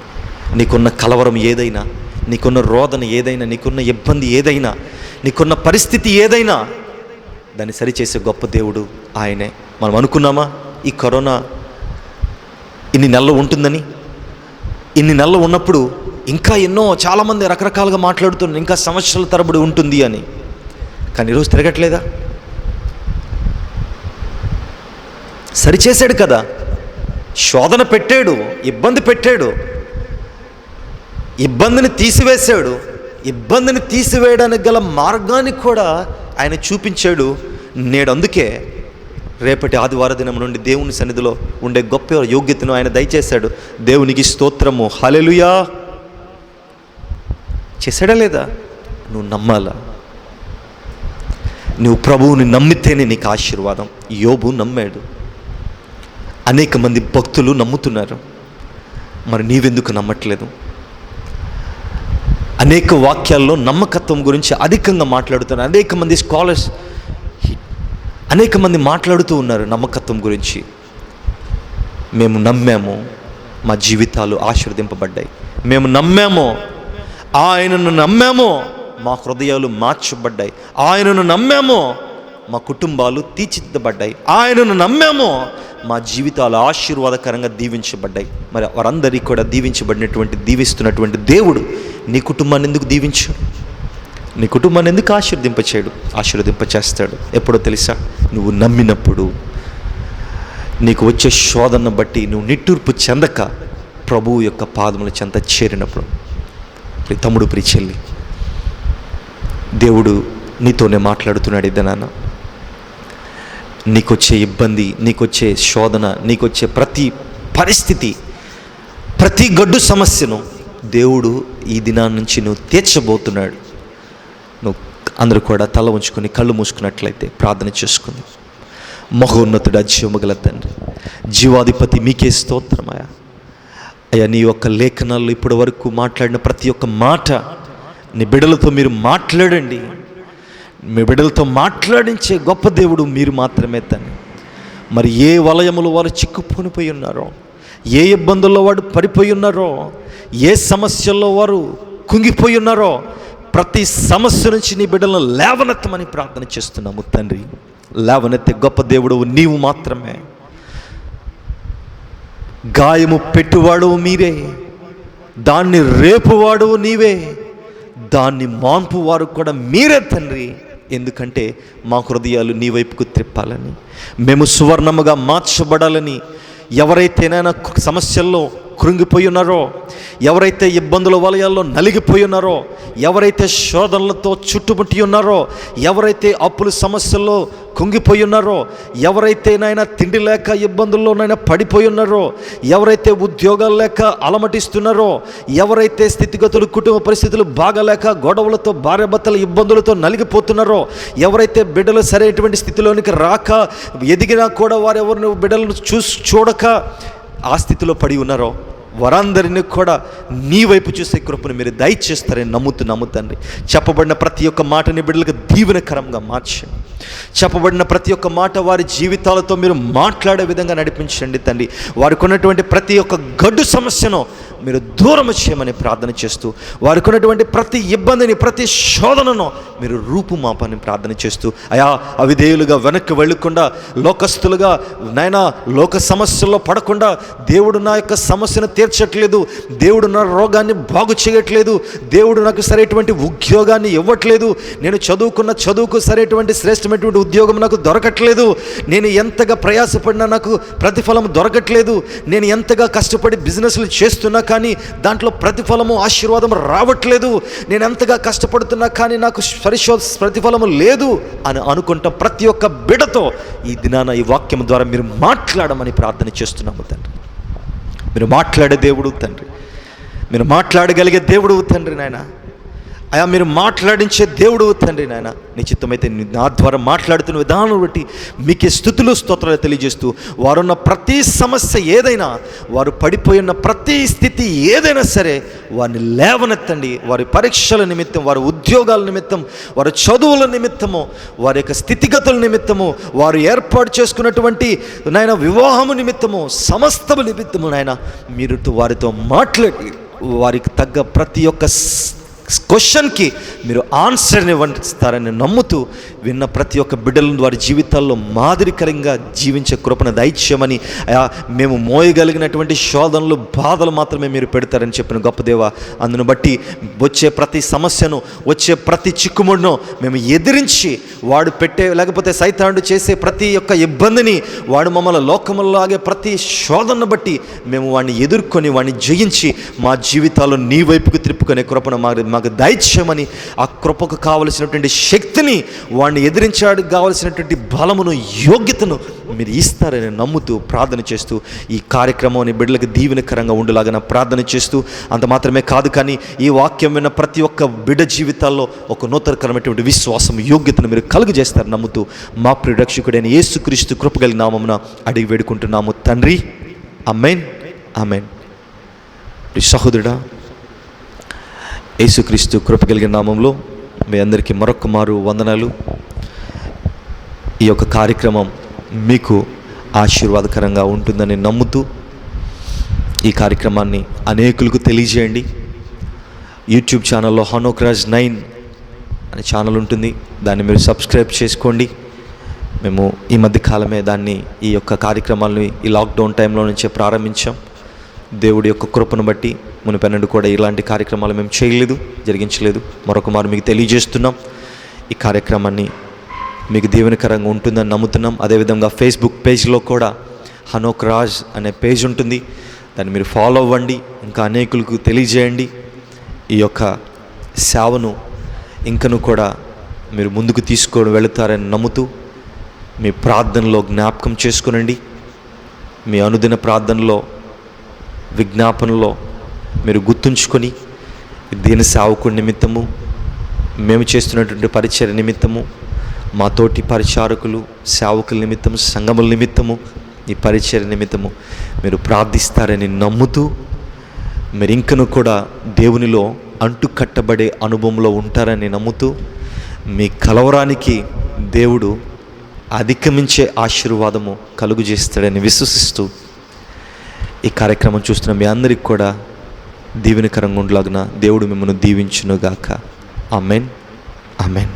నీకున్న కలవరం ఏదైనా, నీకున్న రోదన ఏదైనా, నీకున్న ఇబ్బంది ఏదైనా, నీకున్న పరిస్థితి ఏదైనా దాన్ని సరిచేసే గొప్ప దేవుడు ఆయనే. మనం అనుకున్నామా ఈ కరోనా ఇన్ని నెలలు ఉంటుందని? ఇన్ని నెలలు ఉన్నప్పుడు ఇంకా ఎన్నో చాలామంది రకరకాలుగా మాట్లాడుతున్నారు ఇంకా సంవత్సరాల తరబడి ఉంటుంది అని. కానీ ఈరోజు తిరగట్లేదా? సరిచేశాడు కదా, శోధన పెట్టాడు, ఇబ్బంది పెట్టాడు, ఇబ్బందిని తీసివేశాడు. ఇబ్బందిని తీసివేయడానికి గల మార్గాన్ని కూడా ఆయన చూపించాడు. నేడు అందుకే రేపటి ఆదివార దినం నుండి దేవుని సన్నిధిలో ఉండే గొప్ప యోగ్యతను ఆయన దయచేశాడు. దేవునికి స్తోత్రము, హల్లెలూయా. చేశాడా లేదా? నువ్వు నమ్మాలా. నువ్వు ప్రభువుని నమ్మితేనే నీకు ఆశీర్వాదం. యోబు నమ్మాడు, అనేక మంది భక్తులు నమ్ముతున్నారు. మరి నీవెందుకు నమ్మట్లేదు? అనేక వాక్యాల్లో నమ్మకత్వం గురించి అధికంగా మాట్లాడుతున్నారు. అనేక మంది స్కాలర్స్, అనేక మంది మాట్లాడుతూ ఉన్నారు నమ్మకత్వం గురించి. మేము నమ్మాము, మా జీవితాలు ఆశీర్వదింపబడ్డాయి. మేము నమ్మాము, ఆయనను నమ్మాము, మా హృదయాలు మార్చబడ్డాయి. ఆయనను నమ్మాము, మా కుటుంబాలు తీర్చిదిద్దబడ్డాయి. ఆయనను నమ్మాము, మా జీవితాలు ఆశీర్వాదకరంగా దీవించబడ్డాయి. మరి వారందరికీ కూడా దీవిస్తున్నటువంటి దేవుడు నీ కుటుంబాన్ని ఎందుకు దీవించు? నీ కుటుంబాన్ని ఎందుకు ఆశీర్వదింపచేయడు? ఆశీర్వదింపచేస్తాడు. ఎప్పుడో తెలుసా? నువ్వు నమ్మినప్పుడు. నీకు వచ్చే శోధనను బట్టి నువ్వు నిట్టూర్పు చెందక ప్రభువు యొక్క పాదముల చెంత చేరినప్పుడు. తమ్ముడు, ప్రియ చెల్లి, దేవుడు నీతోనే మాట్లాడుతున్నాడు. ఇద్దనాన్న, నీకొచ్చే ఇబ్బంది, నీకొచ్చే శోధన, నీకొచ్చే ప్రతి పరిస్థితి, ప్రతి గడ్డు సమస్యను దేవుడు ఈ దినాన్ని నుంచి నువ్వు తీర్చబోతున్నాడు. నువ్వు అందరూ కూడా తల ఉంచుకొని కళ్ళు మూసుకున్నట్లయితే ప్రార్థన చేసుకుంది. మహోన్నతుడా, జీవముగల తండ్రి, జీవాధిపతి, మీకే స్తోత్రమయ్యా. అయ్యా, నీ యొక్క లేఖనాల్లో ఇప్పటి వరకు మాట్లాడిన ప్రతి ఒక్క మాట నీ బిడ్డలతో మీరు మాట్లాడండి. మీ బిడ్డలతో మాట్లాడించే గొప్ప దేవుడు మీరు మాత్రమే తండ్రి. మరి ఏ వలయములు వారు చిక్కుపోనిపోయి ఉన్నారో, ఏ ఇబ్బందుల్లో వాడు పడిపోయి ఉన్నారో, ఏ సమస్యల్లో వారు కుంగిపోయి ఉన్నారో, ప్రతి సమస్య నుంచి నీ బిడ్డలను లేవనెత్తమని ప్రార్థన చేస్తున్నాము తండ్రి. లేవనెత్తే గొప్ప దేవుడు నీవు మాత్రమే. గాయము పెట్టువాడు మీరే, దాన్ని రేపువాడు నీవే, దాన్ని మాన్పు వారు కూడా మీరే తండ్రి. ఎందుకంటే మా హృదయాలు నీ వైపుకు త్రిప్పాలని, మేము సువర్ణముగా మార్చబడాలని. ఎవరైతేనైనా సమస్యల్లో కృంగిపోయి ఉన్నారో, ఎవరైతే ఇబ్బందుల వలయాల్లో నలిగిపోయి ఉన్నారో, ఎవరైతే శోధనలతో చుట్టుముట్టి ఉన్నారో, ఎవరైతే అప్పుల సమస్యల్లో కుంగిపోయి ఉన్నారో, ఎవరైతేనైనా తిండి లేక ఇబ్బందుల్లోనైనా పడిపోయి ఉన్నారో, ఎవరైతే ఉద్యోగాలు లేక అలమటిస్తున్నారో, ఎవరైతే స్థితిగతులు కుటుంబ పరిస్థితులు బాగాలేక గొడవలతో భార్యాభర్తల ఇబ్బందులతో నలిగిపోతున్నారో, ఎవరైతే బిడ్డలు సరైనటువంటి స్థితిలోనికి రాక ఎదిగినా కూడా వారెవరిని బిడ్డలను చూడక ఆ స్థితిలో పడి ఉన్నారో, వారందరినీ కూడా నీ వైపు చూసే కృపను మీరు దయచేస్తారని నమ్ముతున్నాము తండ్రి. చెప్పబడిన ప్రతి ఒక్క మాటని బిడ్డలకు దీవెనకరంగా మార్చండి. చెప్పబడిన ప్రతి ఒక్క మాట వారి జీవితాలతో మీరు మాట్లాడే విధంగా నడిపించండి తండ్రి. వారికి ఉన్నటువంటి ప్రతి ఒక్క గడ్డు సమస్యను మీరు దూరం చేయమని ప్రార్థన చేస్తూ, వారికి ఉన్నటువంటి ప్రతి ఇబ్బందిని, ప్రతి శోధనను మీరు రూపుమాపని ప్రార్థన చేస్తూ, అయా అవిధేయులుగా వెనక్కి వెళ్ళకుండా, లోకస్తులుగా నైనా లోక సమస్యల్లో పడకుండా, దేవుడు నా యొక్క సమస్యను తీర్చట్లేదు, దేవుడు నా రోగాన్ని బాగు చేయట్లేదు, దేవుడు నాకు సరైనటువంటి ఉద్యోగాన్ని ఇవ్వట్లేదు, నేను చదువుకున్న చదువుకు సరైనటువంటి శ్రేష్టమైనటువంటి ఉద్యోగం నాకు దొరకట్లేదు, నేను ఎంతగా ప్రయాసపడినా నాకు ప్రతిఫలం దొరకట్లేదు, నేను ఎంతగా కష్టపడి బిజినెస్లు చేస్తున్నా కానీ దాంట్లో ప్రతిఫలము ఆశీర్వాదం రావట్లేదు, నేను ఎంతగా కష్టపడుతున్నా కానీ నాకు ప్రతిఫలము లేదు అని అనుకుంటాం. ప్రతి ఒక్క బిడ్డతో ఈ దినాన ఈ వాక్యం ద్వారా మీరు మాట్లాడమని ప్రార్థన చేస్తున్నాము తండ్రి. మీరు మాట్లాడే దేవుడు తండ్రి, మీరు మాట్లాడగలిగే దేవుడు తండ్రి నాయన. అయా మీరు మాట్లాడించే దేవుడు తండ్రి నాయన, నీ చిత్తమైతే నా ద్వారా మాట్లాడుతున్న విధానం బట్టి మీకే స్తుతులు స్తోత్రాలు తెలియజేస్తూ, వారున్న ప్రతి సమస్య ఏదైనా, వారు పడిపోయిన ప్రతి స్థితి ఏదైనా సరే వారిని లేవనెత్తండి. వారి పరీక్షల నిమిత్తం, వారి ఉద్యోగాల నిమిత్తం, వారి చదువుల నిమిత్తము, వారి యొక్క స్థితిగతుల నిమిత్తము, వారు ఏర్పాటు చేసుకున్నటువంటి నాయన వివాహము నిమిత్తము, సమస్తము నిమిత్తము నాయన మీరు వారితో మాట్లాడి వారికి తగ్గ ప్రతి ఒక్క క్వశ్చన్కి మీరు ఆన్సర్ని ఇస్తారని నమ్ముతూ, విన్న ప్రతి ఒక్క బిడ్డలను వారి జీవితాల్లో మాదిరికరంగా జీవించే కృపణ దైత్యమని, మేము మోయగలిగినటువంటి శోధనలు, బాధలు మాత్రమే మీరు పెడతారని చెప్పిన గొప్ప దేవ, అందును బట్టి వచ్చే ప్రతి సమస్యను, వచ్చే ప్రతి చిక్కుముడును మేము ఎదిరించి, వాడు లేకపోతే సైతానుడు చేసే ప్రతి ఒక్క ఇబ్బందిని, వాడు మమ్మల్ని లోకములో ఆగే ప్రతి శోధనను బట్టి మేము వాడిని ఎదుర్కొని, వాడిని జయించి మా జీవితాల్లో నీ వైపుకు త్రిప్పుకునే కృపణ మాకు దైత్యమని, ఆ కృపకు కావలసినటువంటి శక్తిని, వాడిని ఎదిరించడానికి కావలసినటువంటి బలమును, యోగ్యతను మీరు ఇస్తారని నమ్ముతూ ప్రార్థన చేస్తూ, ఈ కార్యక్రమాన్ని బిడ్డలకు దీవెనకరంగా ఉండేలాగా ప్రార్థన చేస్తూ, అంత మాత్రమే కాదు కానీ ఈ వాక్యం విన్న ప్రతి ఒక్క బిడ్డ జీవితాల్లో ఒక నూతనకరమైనటువంటి విశ్వాసం, యోగ్యతను మీరు కలుగజేస్తారు నమ్ముతూ, మా ప్రియ రక్షకుడైన యేసుక్రీస్తు కృప కలిగిన నామమున అడిగి వేడుకుంటున్నాము తండ్రి. ఆమేన్, ఆమేన్. సహోదరుడా, యేసుక్రీస్తు కృప కలిగిన నామంలో మీ అందరికీ మరొక మారు వందనాలు. ఈ యొక్క కార్యక్రమం మీకు ఆశీర్వాదకరంగా ఉంటుందని నమ్ముతూ, ఈ కార్యక్రమాన్ని అనేకులకు తెలియజేయండి. యూట్యూబ్ ఛానల్లో హనోక్ రాజ్ 9 అనే ఛానల్ ఉంటుంది, దాన్ని మీరు సబ్స్క్రైబ్ చేసుకోండి. మేము ఈ మధ్య కాలమే ఈ యొక్క కార్యక్రమాలని ఈ లాక్డౌన్ టైంలో నుంచే ప్రారంభించాం. దేవుడి యొక్క కృపను బట్టి మునిపెన్నడూ కూడా ఇలాంటి కార్యక్రమాలు మేము జరిగించలేదు. మరొక మారు మీకు తెలియజేస్తున్నాం. ఈ కార్యక్రమాన్ని మీకు దీవెనకరంగా ఉంటుందని నమ్ముతున్నాం. అదేవిధంగా ఫేస్బుక్ పేజ్లో కూడా హనోక్ రాజ్ అనే పేజ్ ఉంటుంది, దాన్ని మీరు ఫాలో అవ్వండి, ఇంకా అనేకులకు తెలియజేయండి. ఈ యొక్క సేవను ఇంకను కూడా మీరు ముందుకు తీసుకొని వెళుతారని నమ్ముతూ, మీ ప్రార్థనలో జ్ఞాపకం చేసుకునండి. మీ అనుదిన ప్రార్థనలో, విజ్ఞాపనలో మీరు గుర్తుంచుకొని, దీని సేవకుడి నిమిత్తము, మేము చేస్తున్నటువంటి పరిచర్య నిమిత్తము, మా తోటి పరిచారకులు, సేవకుల నిమిత్తము, సంఘముల నిమిత్తము, ఈ పరిచర్య నిమిత్తము మీరు ప్రార్థిస్తారని నమ్ముతూ, మీరు ఇంకను కూడా దేవునిలో అంటుకట్టబడే అనుభవంలో ఉంటారని నమ్ముతూ, మీ కలవరానికి దేవుడు అధిగమించే ఆశీర్వాదము కలుగజేస్తాడని విశ్వసిస్తూ, ఈ కార్యక్రమం చూస్తున్న మీ అందరికి కూడా దీవెనకరంగా ఉండలాగున దేవుడు మిమ్మల్ని దీవించునుగాక. ఆమేన్, ఆమేన్.